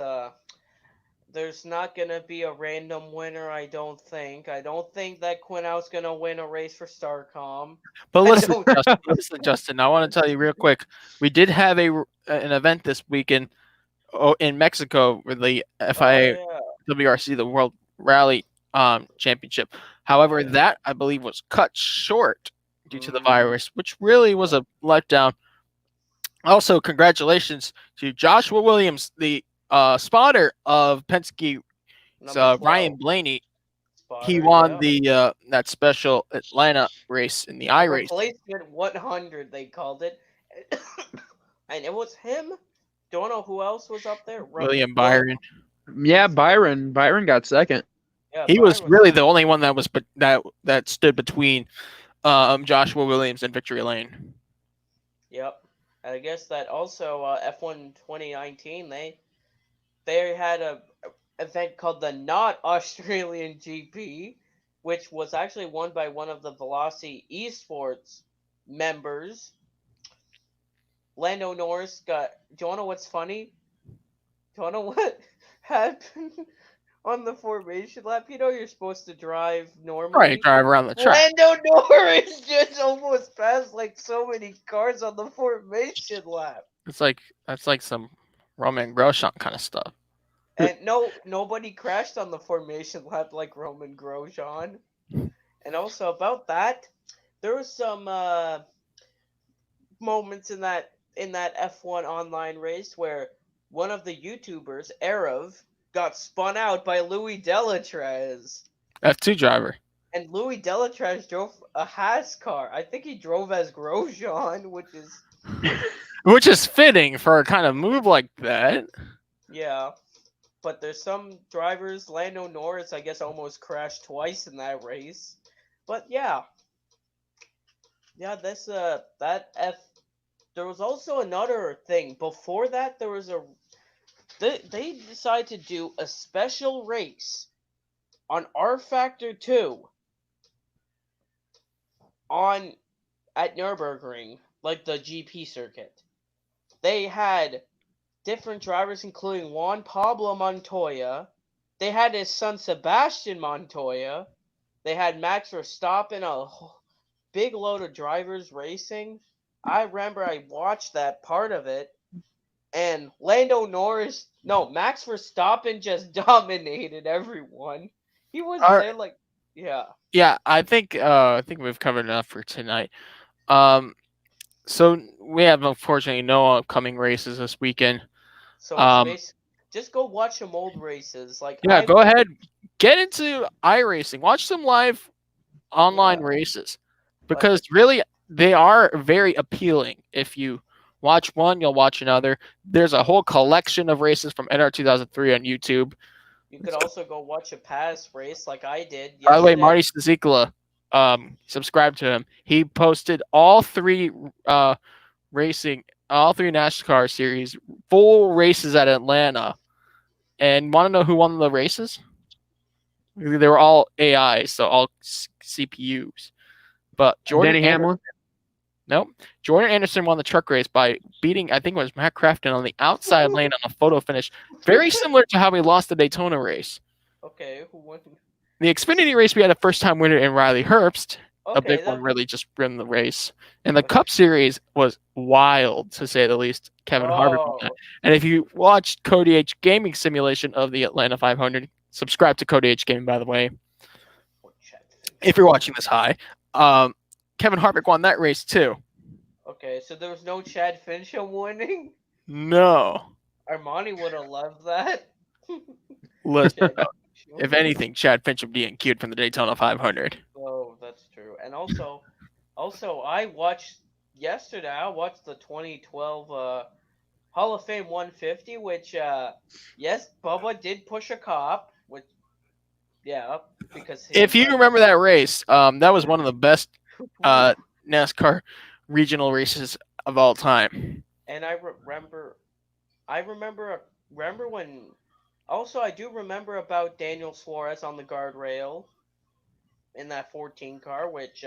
Speaker 3: there's not gonna be a random winner. I don't think that Quinau's gonna win a race for Starcom.
Speaker 1: But
Speaker 3: I
Speaker 1: listen,
Speaker 3: don't.
Speaker 1: Justin. Listen, Justin. I want to tell you real quick. We did have an event this weekend in Mexico with the
Speaker 3: Oh
Speaker 1: FIA
Speaker 3: yeah,
Speaker 1: WRC, the World Rally Championship. However,
Speaker 3: yeah.
Speaker 1: that I believe was cut short due to the
Speaker 3: Mm,
Speaker 1: virus, which really was a letdown. Also, congratulations to Joshua Williams, the spotter of Penske's
Speaker 3: number
Speaker 1: Ryan
Speaker 3: 12
Speaker 1: Blaney. He
Speaker 3: spotter.
Speaker 1: won
Speaker 3: Yeah.
Speaker 1: the that special Atlanta race in the I
Speaker 3: The
Speaker 1: race.
Speaker 3: replacement 100, they called it. And it was him. Don't know who else was up there.
Speaker 1: William
Speaker 3: Well,
Speaker 1: Byron.
Speaker 2: Yeah, Byron got second.
Speaker 3: yeah,
Speaker 1: He was
Speaker 3: Byron was.
Speaker 1: really the only one that was that stood between Joshua Williams and Victory Lane.
Speaker 3: Yep. And I guess that also F1 2019 they had a event called the Not Australian GP, which was actually won by one of the Velocity Esports members. Lando Norris got. Do you want to know what's funny? Do you want to know what happened? on the formation lap. You know you're supposed to drive
Speaker 1: Right,
Speaker 3: normally.
Speaker 1: drive around the track.
Speaker 3: Lando Norris just almost passed like so many cars on the formation lap.
Speaker 1: It's like that's like some Roman Grosjean kind of stuff.
Speaker 3: And nobody crashed on the formation lap like Roman Grosjean. And also about that, there was some moments in that F1 online race where one of the YouTubers, Arav, got spun out by Louis Delatrez.
Speaker 1: F2 driver,
Speaker 3: And Louis Delatrez drove a Haas car. I think he drove as Grosjean, which is
Speaker 1: which is fitting for a kind of move like that.
Speaker 3: yeah. But there's some drivers, Lando Norris, I guess, almost crashed twice in that race. But yeah, yeah, that's that F. There was also another thing. Before that, there was a they decided to do a special race on R Factor 2 on at Nürburgring, like the GP circuit. They had different drivers, including Juan Pablo Montoya. They had his son Sebastian Montoya. They had Max Verstappen, big load of drivers racing. I remember I watched that part of it, and Lando Norris, no, Max Verstappen just dominated everyone. He was
Speaker 1: All right.
Speaker 3: there like, yeah.
Speaker 1: Yeah, I think we've covered enough for tonight. Um, so we have unfortunately no upcoming races this weekend.
Speaker 3: So it's
Speaker 1: Um,
Speaker 3: basically just go watch some old races. Like
Speaker 1: yeah,
Speaker 3: I
Speaker 1: go
Speaker 3: went,
Speaker 1: ahead, get into iRacing, watch some live online
Speaker 3: yeah,
Speaker 1: races
Speaker 3: like
Speaker 1: because really they are very appealing. If you watch one, you'll watch another. There's a whole collection of races from NR 2003 on YouTube.
Speaker 3: you could also go watch a past race, like I did
Speaker 1: By the way,
Speaker 3: yesterday.
Speaker 1: Marty Stazikala, subscribe to him. He posted all three racing, all three NASCAR series, full races at Atlanta. And want to know who won the races? They were all AI, so all CPUs. But
Speaker 2: Denny Hamlin.
Speaker 1: Nope. Jordan Anderson won the truck race by beating, I think it was Matt Crafton on the outside lane on a photo finish, very similar to how he lost the Daytona race.
Speaker 3: Okay, who won?
Speaker 1: The Xfinity race, we had a first-time winner in Riley Herbst. A big
Speaker 3: Okay,
Speaker 1: one
Speaker 3: that
Speaker 1: really just ran the race. And the
Speaker 3: okay.
Speaker 1: Cup Series was wild, to say the least. Kevin Harvick won that.
Speaker 3: Oh,
Speaker 1: And if you watched Cody H Gaming simulation of the Atlanta 500, subscribe to Cody H Gaming, by the way,
Speaker 3: what Chad
Speaker 1: if
Speaker 3: Fincher
Speaker 1: you're
Speaker 3: won?
Speaker 1: watching this high. Um, Kevin Harvick won that race too.
Speaker 3: Okay, so there was no Chad Fincher winning.
Speaker 1: No.
Speaker 3: Armani would have loved that.
Speaker 1: Listen,
Speaker 3: Chad Fincher.
Speaker 1: if anything, Chad Fincham DNQ'd from the Daytona 500.
Speaker 3: Oh, that's true. And also I watched yesterday. I watched the 2012 Hall of Fame 150, which yes, Bubba did push a cop, which yeah, because
Speaker 1: If
Speaker 3: his
Speaker 1: you remember that race, that was one of the best
Speaker 3: Ooh.
Speaker 1: NASCAR regional races of all time.
Speaker 3: And I remember when. Also, I do remember about Daniel Suarez on the guardrail in that 14 car, which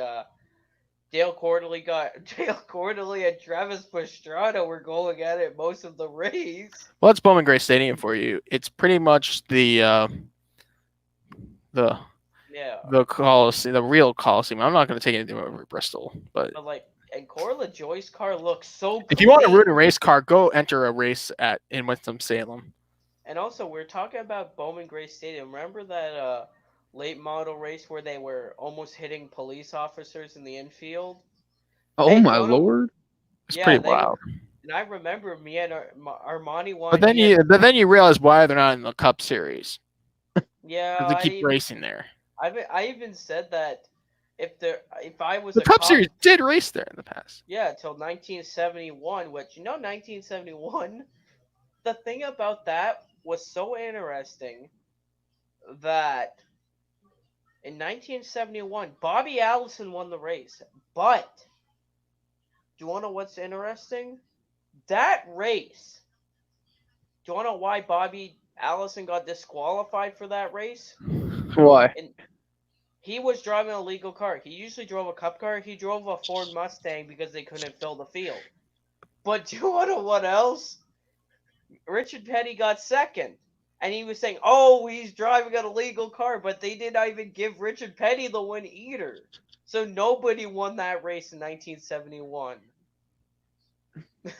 Speaker 3: Dale Quarterly and Travis Pastrana were going at it most of the race.
Speaker 1: Well, that's Bowman Gray Stadium for you. It's pretty much the
Speaker 3: Yeah,
Speaker 1: the Coliseum, the real Coliseum. I'm not going to take anything over Bristol, but
Speaker 3: but like, and Corla Joy's car looks so
Speaker 1: if you want to
Speaker 3: clean.
Speaker 1: root a race car, go enter a race at in Winston Salem.
Speaker 3: And also, we're talking about Bowman Gray Stadium. Remember that late model race where they were almost hitting police officers in the infield?
Speaker 2: Oh
Speaker 3: Hey, do
Speaker 2: my
Speaker 3: you want to?
Speaker 2: lord.
Speaker 1: It's
Speaker 3: Yeah,
Speaker 1: pretty
Speaker 3: they were.
Speaker 1: wild.
Speaker 3: And I remember me and Armani
Speaker 1: But
Speaker 3: wanted
Speaker 1: then
Speaker 3: me and
Speaker 1: you realize why they're not in the Cup Series
Speaker 3: yeah,
Speaker 1: because they keep racing there.
Speaker 3: I even said that if I was
Speaker 1: The
Speaker 3: a
Speaker 1: Cup
Speaker 3: cop,
Speaker 1: Series did race there in the past.
Speaker 3: yeah, till 1971, which 1971. The thing about that was so interesting that in 1971 Bobby Allison won the race. But do you want to know what's interesting? That race. Do you want to know why Bobby Allison got disqualified for that race?
Speaker 2: Why?
Speaker 3: And he was driving a legal car. He usually drove a cup car. He drove a Ford Mustang because they couldn't fill the field. But do you want to know what else? Richard Petty got second. and he was saying, "Oh, he's driving an illegal car," but they did not even give Richard Petty the win either. So nobody won that race in 1971, which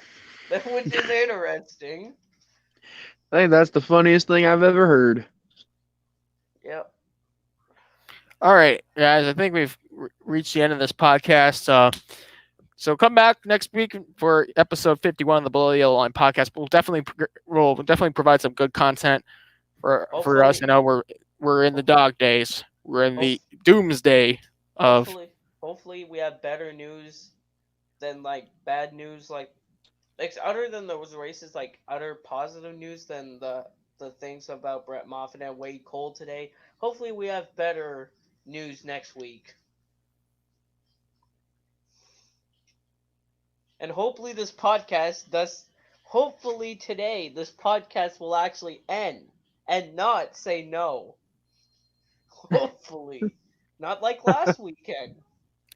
Speaker 3: is interesting.
Speaker 2: I think that's the funniest thing I've ever heard.
Speaker 3: Yep.
Speaker 1: All right, guys. I think we've reached the end of this podcast. So come back next week for episode 51 of the Below the Yellow Line podcast. We'll definitely provide some good content for us.
Speaker 3: Hopefully.
Speaker 1: You know, we're in the dog days. We're in the doomsday of.
Speaker 3: Hopefully we have better news than like bad news, like other than those races, like other positive news than the things about Brett Moffitt and Wade Cole today. Hopefully we have better news next week. And hopefully hopefully today this podcast will actually end and not say no. Hopefully. Not like last weekend.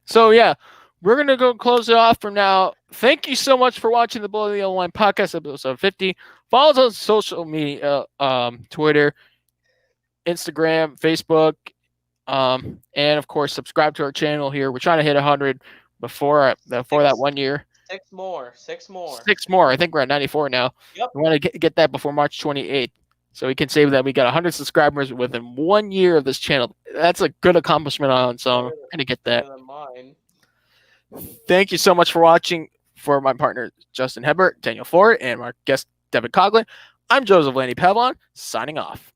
Speaker 1: So yeah, we're gonna go close it off for now. Thank you so much for watching the Below the Yellow Line podcast episode 50. Follow us on social media, Twitter, Instagram, Facebook, and of course subscribe to our channel here. We're trying to hit 100 before that 1 year.
Speaker 3: 6 more. 6 more.
Speaker 1: 6 more. I think we're at 94 now.
Speaker 3: Yep.
Speaker 1: We want to get that before March 28th. So we can say that we got 100 subscribers within 1 year of this channel. That's a good accomplishment on its own. I'm going to get that.
Speaker 3: Better than mine.
Speaker 1: Thank you so much for watching. For my partner, Justin Hebert, Daniel Ford, and our guest, Devin Coghlan, I'm Joseph Laney Pavlon, signing off.